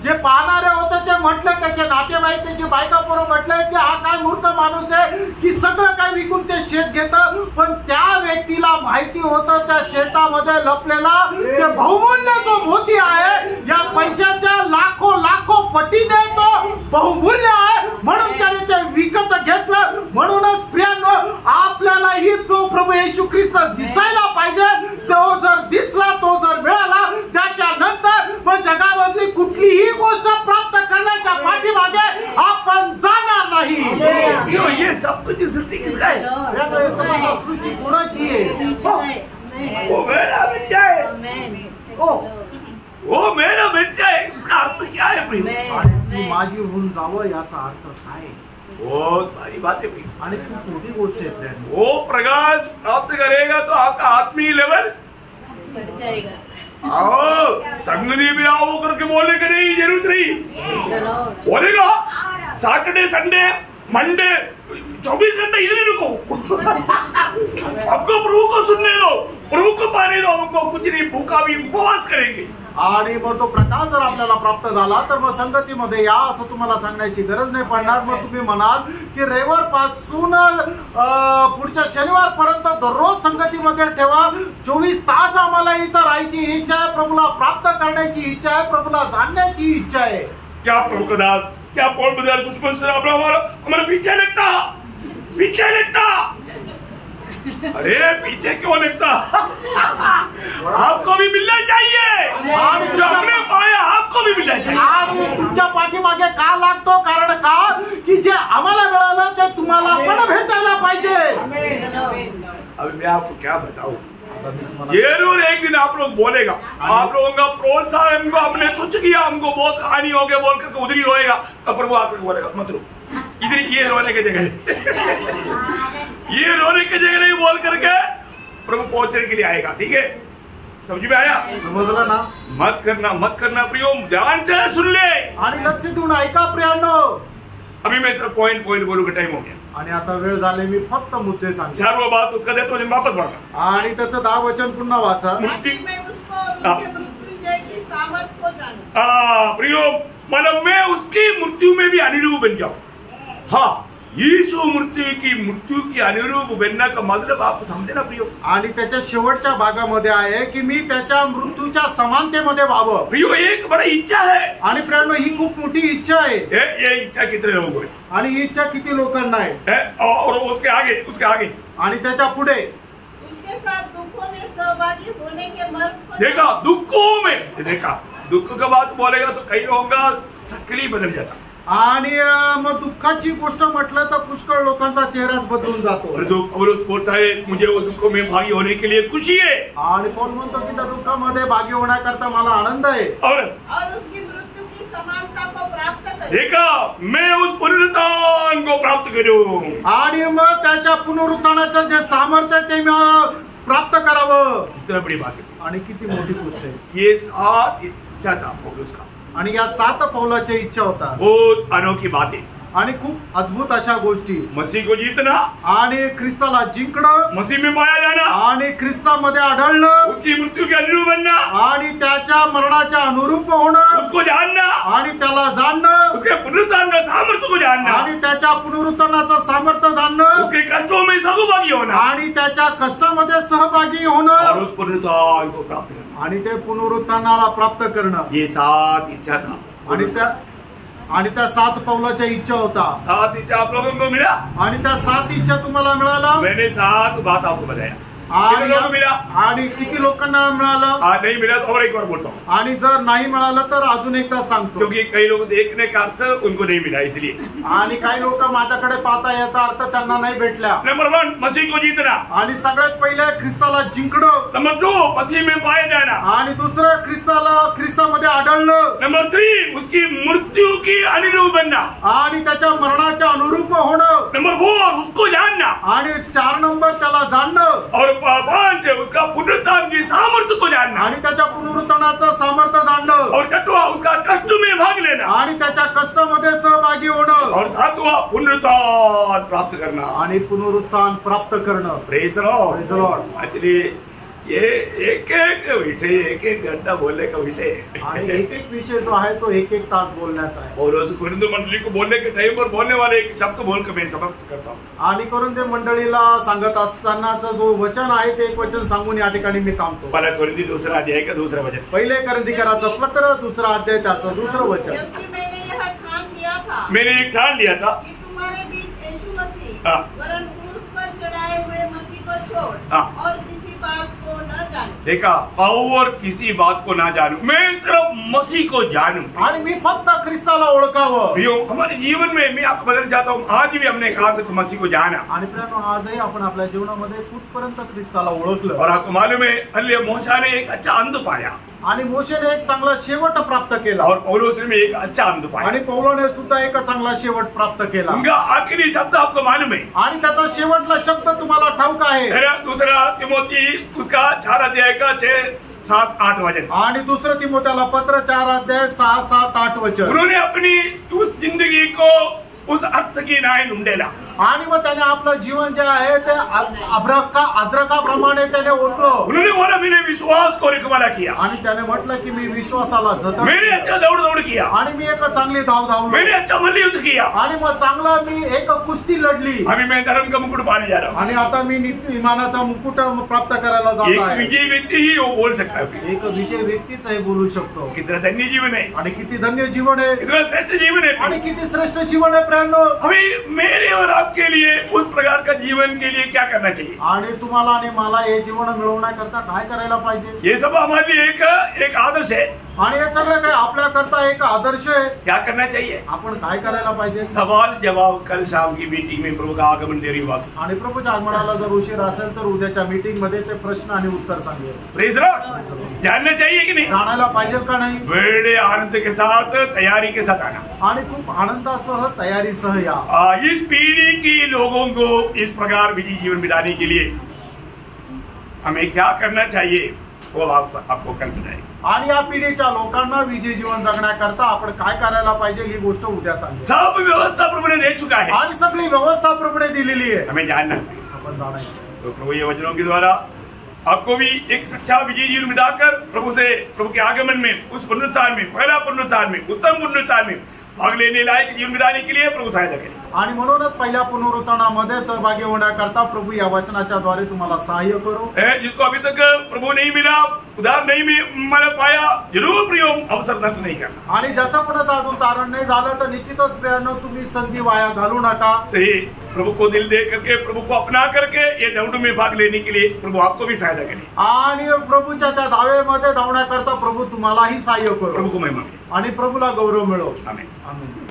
जे पाहणारे होते ते म्हटले, त्याचे नातेवाईक त्याची बायका पोरं म्हटले की हा काय मूर्ख माणूस आहे की सगळं काय विकून ते शेत घेतं, पण त्या व्यक्तीला माहिती होतं त्या शेतामध्ये लपलेला ते बहुमूल्य जो मोती आहे या पैशाच्या लाखो लाखो पटीने तो बहुमूल्य आहे, म्हणून त्याने ते विकत घेतलं। म्हणूनच प्रियांनो, आपल्यालाही तो प्रभू येशू ख्रिस्त दिसायला पाहिजे। तो जर दिसला, तो जर मिळाला, त्याच्यानंतर मग जगामधली कुठलीही गोष्ट प्राप्त करण्याच्या पाठीमागे आपण जाणार नाही। ये सब कुछ सृष्टि किसका है? प्रियांनो, सृष्टी कोणाची आहे? वो मेरा बच्चा है, वो मेरा बच्चा है। इसका अर्थ क्या है प्रिय? आणि ती माझी होऊन जावं याचा अर्थ काय? बहुत भारी बात है प्रिय, आणि खूप मोठी गोष्ट आहे प्रियांनो। वो प्रकाश प्राप्त करेगा तो आपका आत्मीय लेवल बढ़ जाएगा। आओ संगति में आओ करके बोलने की नहीं जरूरत नहीं, बोलेगा सैटरडे संडे मंडे 24 घंटे इधर ही रुको। आपको प्रभु को सुनने दो, प्रभु को पाने दो, हमको कुछ नहीं, भूखा भी उपवास करेंगे। आणि मग तो प्रकाश जर आपल्याला प्राप्त झाला तर मग संगतीमध्ये या असं तुम्हाला सांगण्याची गरज नाही पडणार। मग तुम्ही म्हणाल की रविवार पासून पुढच्या शनिवार पर्यंत दररोज संगतीमध्ये ठेवा, 24 तास आम्हाला इथं राहायची इच्छा आहे, प्रभूला प्राप्त करण्याची इच्छा आहे, प्रभूला जाणण्याची इच्छा आहे। क्या प्रभु का दास, क्या पौल बजाय दुश्मन से हमारा पीछे लगता, पीछे लगता। अरे पीछे क्यों लगता? आपको भी मिलना चाहिए, जो हमने पाया आपको भी मिलना चाहिए। आणि तुमच्या पाठीमागे का लागतो? कारण का की जे आम्हाला मिळालं ते तुम्हाला पण भेटायला पाहिजे। अभी मैं आपको क्या बताऊं, जरूर एक दिन आप लोग बोलेगा, आप लोगों का प्रोत्साहन हमको हमने तुच्छ किया, हमको बहुत हानि हो गया बोल करके उधर ही रोएगा, तो प्रभु आप लोग बोलेगा मत रो, इधर ये रोने की जगह ये रोने की जगह नहीं बोल करके प्रभु पहुंचने के लिए आएगा। ठीक है, समझ में आया? समजलं ना? मत करना प्रियो, ध्यान से सुन ले आणि लक्ष देऊन ऐका प्रियांनो। अभी मैं सिर्फ पॉइंट बोलूंगा, टाइम हो गया आणि आता वेळ झाले, मी फक्त मुद्दे सांगतो। सर्व बात उसका 10 वचन वापस वाचा आणि त्याचं 10 वचन पुन्हा वाचा। ताकि मैं उसको उनके मृत्युंजय की सामर्थ को जानूं। प्रियो, मतलब मैं उसकी मृत्यु में भी अनुरूप बन जाऊं। हाँ, यीशु मृत्यु की अनुरूप बनना का मतलब आप समझे ना प्रियो? आणि त्याच्या शेवटच्या भागामध्ये आहे की मी त्याच्या मृत्यूच्या समानतेमध्ये व्हावं। प्रियो, एक बड़ी इच्छा है, आणि प्रियांनो ही खूप मोठी इच्छा आहे। ये इच्छा कितने लोगों को है? आणि ही इच्छा किती लोकांना आहे? और उसके आगे आणि त्याच्या पुढे उसके साथ दुखों में सहभागी होने के मर्म को देखा, दुखों में देखा, दुख का बात बोलेगा तो कई लोगों का शक्ल बदल जाता। आणि मग दुःखाची गोष्ट म्हटलं तर पुष्कळ लोकांचा चेहराच बदलून जातो। और जो पौलुस बोलता है मुझे वो दुखों में भागी होने के लिए खुशी है, आणि पौल म्हणतो की त्या दुःखामध्ये भागी होण्याकरता मला आनंद आहे। और उसकी मृत्यू की समानता को प्राप्त करें। देखा, मैं उस पुनरुत्थान को प्राप्त करूं, आणि मग त्याच्या पुनरुत्थानाचं जे सामर्थ्य आहे ते प्राप्त करावं। कितना बड़ी बात है आणि किती मोठी गोष्ट आहे। ये सात इच्छा था पौलुस का, आणि या 7 पौलाच्या इच्छा होता। बहुत अनोखी बातें, आणि खूप अद्भुत अशा गोष्टी। मसीह को जीतना, आणि ख्रिस्ताला जिंकणं, मसीह में पाया जाना, आणि ख्रिस्तामध्ये आढळणं, उसकी मृत्यु के अनुरूप बनना, आणि त्याच्या मरणाच्या अनुरूप होणं, उसको जानना, आणि त्याला जाणणं, उसके पुनरुत्थान का सामर्थ्य को जानना, आणि त्याच्या पुनरुत्थानाचं सामर्थ्य जाणणं, उसके कष्टों में सहभागी होना, आणि त्याच्या कष्टामध्ये सहभागी होणं, और उस पुनरुत्थान को प्राप्त करना, आणि ते पुनरुत्थानाला प्राप्त करणं। ये सात इच्छा था। आणि त्या 7 पौलाच्या इच्छा होता। 7 इच्छा आप लोगों को मिला, आणि त्या 7 इच्छा तुम्हाला मिळाला। मैंने 7 बात आपको बताया। किती लोक मिला आणि किती लोकांना मिळालं? नहीं मिला तो और एक बार बोलता हूँ, आणि जर नाही मिळालं तर अजून एकदा सांगतो, क्योंकि कई लोग देखने का अर्थ उनको नहीं मिला इसलिए। आणि काही लोक माझ्याकडे पाहता याचा अर्थ त्यांना नाही भेटला। नंबर 1 मसीह को जीतना, आणि सगळ्यात पहिले ख्रिस्ताला जिंकणं। नंबर 2 मसीह में पाया जाना, आणि दुसरं ख्रिस्तामध्ये आढळलं। नंबर 3 उसकी मृत्यू की अनुरूप बनना, आणि त्याच्या मरणाच्या अनुरूप होणं। नंबर 4 उसको जानना, आणि 4 नंबर त्याला जाणणं। और 5 उसका पुनरुत्थान की सामर्थ्य को जानना, आणि त्याच्या पुनरुत्थानाचं सामर्थ्य जाणणं। और 6वां उसका कष्ट में भाग लेना, आणि त्याच्या कष्टामध्ये सहभागी होणं। और 7वां पुनरुत्थान प्राप्त करना, आणि पुनरुत्थान प्राप्त करणं। Praise lord. Praise Lord. Actually ये एक विषय, एक घंटा बोलने का विषय है, आणि एक विषय जो आहे तो एक तास बोलण्याचा आहे। और उस कुरिन्थ मंडली को बोलने के टाइम पर बोलने वाले एक शब्द बोलकर मैं समाप्त करता हूँ। आणि कोरिन्थ मंडळीला सांगत असतानाचं जो वचन आहे ते एक वचन सांगून या ठिकाणी मी थांबतो। पहला कुरिन्थी 2 अध्याय का 2 वचन, पहिले कोरिन्थीकराचं पत्र 2 अध्याय त्याचं 2 वचन। क्योंकि मैंने यह ठान लिया था, मैंने एक ठान लिया था कि तुम्हारे बीच यीशु मसीह हाँ। वरन क्रूस पर चढ़ाए हुए मसीह को छोड़ हाँ। और किसी बात को न जाने। देखा, और किसी बात को ना जानू, मैं सिर्फ मसीह को जानू। आणि मी फक्त ख्रिस्ताला ओळखावं। प्रियो, हमारे जीवन में मैं आपको बताना चाहता हूँ, आज भी हमने कहा कि मसीह को जाना, आणि प्रियानो आजही आपण आपल्या जीवनामध्ये कुठपर्यंत ख्रिस्ताला ओळखलं। और आपको मालूम है हल्ले मूसा ने एक अच्छा अंत पाया, आणि मोशेने एक चांगला शेवट प्राप्त केला, और पौलुस ने एक अच्छा अंत पाया। आणि पौलोने सुद्धा एक चांगला शेवट प्राप्त केला। उनका आखिरी शब्द आपको मालूम है, आणि त्याचा शेवटला शब्द तुम्हाला ठाऊक आहे। 2 तिमोथी उसका 4 अध्याय का 6, 7, 8 वचन। आणि 2 तिमोथेला पत्र 4 अध्याय 6, 7, 8 वचन। उन्होंने अपनी उस जिंदगी को उस अर्थ की नाय ढूंढेला, आणि मग त्याने आपलं जीवन जे आहे ते अद्रकाप्रमाणे त्याने ओतलं। उन्होंने बोला मैंने विश्वास को रिकवला किया, आणि त्याने म्हटलं की मी विश्वासाला जतन मैंने केलं। अच्छा दौड़ किया, आणि मी एक चांगली धाव धावलो। मैंने अच्छा मल्लयुद्ध किया, आणि मग चांगला मी एक कुस्ती लढली। अभी मैं धर्म का मुकुट पाने जा रहा हूँ। आणि आता मी नित्य इमानाचा मुकुट प्राप्त करायला जात एक आहे। विजयी व्यक्ति ही वो बोल सकता है, एक विजय व्यक्तीच हे बोलू शकतो। कितना धन्य जीवन है, आणि किती धन्य जीवन आहे, कितना श्रेष्ठ जीवन है। आणि किती श्रेष्ठ जीवन आहे प्रियांनो। अभी मेरे और आपके लिए उस प्रकार का जीवन के लिए क्या करना चाहिए? आणि तुम्हाला आणि मला हे जीवन मिळवण्याकरता काय करायला पाहिजे? ये सब हमारे लिए एक आदर्श है। आणि हे सगळं काय आपल्याकरता एक आदर्श आहे। क्या करना चाहिए? आपण काय करायला पाहिजे? सवाल जवाब कल शाम की मीटिंग में प्रभु का आगमन देरी हुआ, आणि प्रभूच्या आगमनाला जर उशीर असेल तर उद्याच्या मीटिंग मध्ये ते प्रश्न आणि उत्तर सांगेल। Praise Lord. जानना चाहिए कि नहीं? जाणायला पाहिजे का नाही? बड़े आनंद के साथ, तैयारी के साथ आना, आणि खूप आनंदासह तयारीसह या। इस पीढ़ी की लोगों को इस प्रकार विजयी जीवन बिताने के लिए हमें क्या करना चाहिए वो आपको कल बताएंगे। आणि या पिढीच्या लोकांना विजयी जीवन जगण्याकरता आपण काय करायला पाहिजे ही गोष्ट उद्या सांगेल। सब व्यवस्था प्रभु ने दे चुका है, आणि सगळी व्यवस्था प्रभूने दिलेली आहे, हमें जानना है। आपण जाणायचं। तो प्रभु ये वचनों के द्वारा आपको भी एक सच्चा विजयी जीवन बिताकर प्रभु के आगमन में, उस पुनरुत्थान में, पहला पुनरुत्थान में, उत्तम पुनरुत्थान में भाग लेने लायक जीवन बिताने के लिए प्रभु सहायता करें। आणि म्हणूनच पहिल्या पुनरुत्थानामध्ये सहभागी होण्याकरता प्रभू या वचनाच्या द्वारे तुम्हाला सहाय्य करू। जिसको अभी तक प्रभु नहीं मिला, उधार नहीं मिल पाया, जरूर प्रियो अवसर नष्ट नहीं करना। आणि ज्याचं पण अजून तारण नाही झालं तर निश्चितच प्रियांनो तुम्ही संधी वाया घालू नका। सही, प्रभु को दिल दे करके, प्रभु को अपना करके ये दौड़ में भाग लेने के लिए प्रभु आपको भी सहायता करें। आणि प्रभूच्या त्या दावेमध्ये धावण्याकरता प्रभू तुम्हालाही सहाय्य करू। प्रभु को महिमा मिले आणि प्रभूला गौरव मिळो। आमेन। आमेन।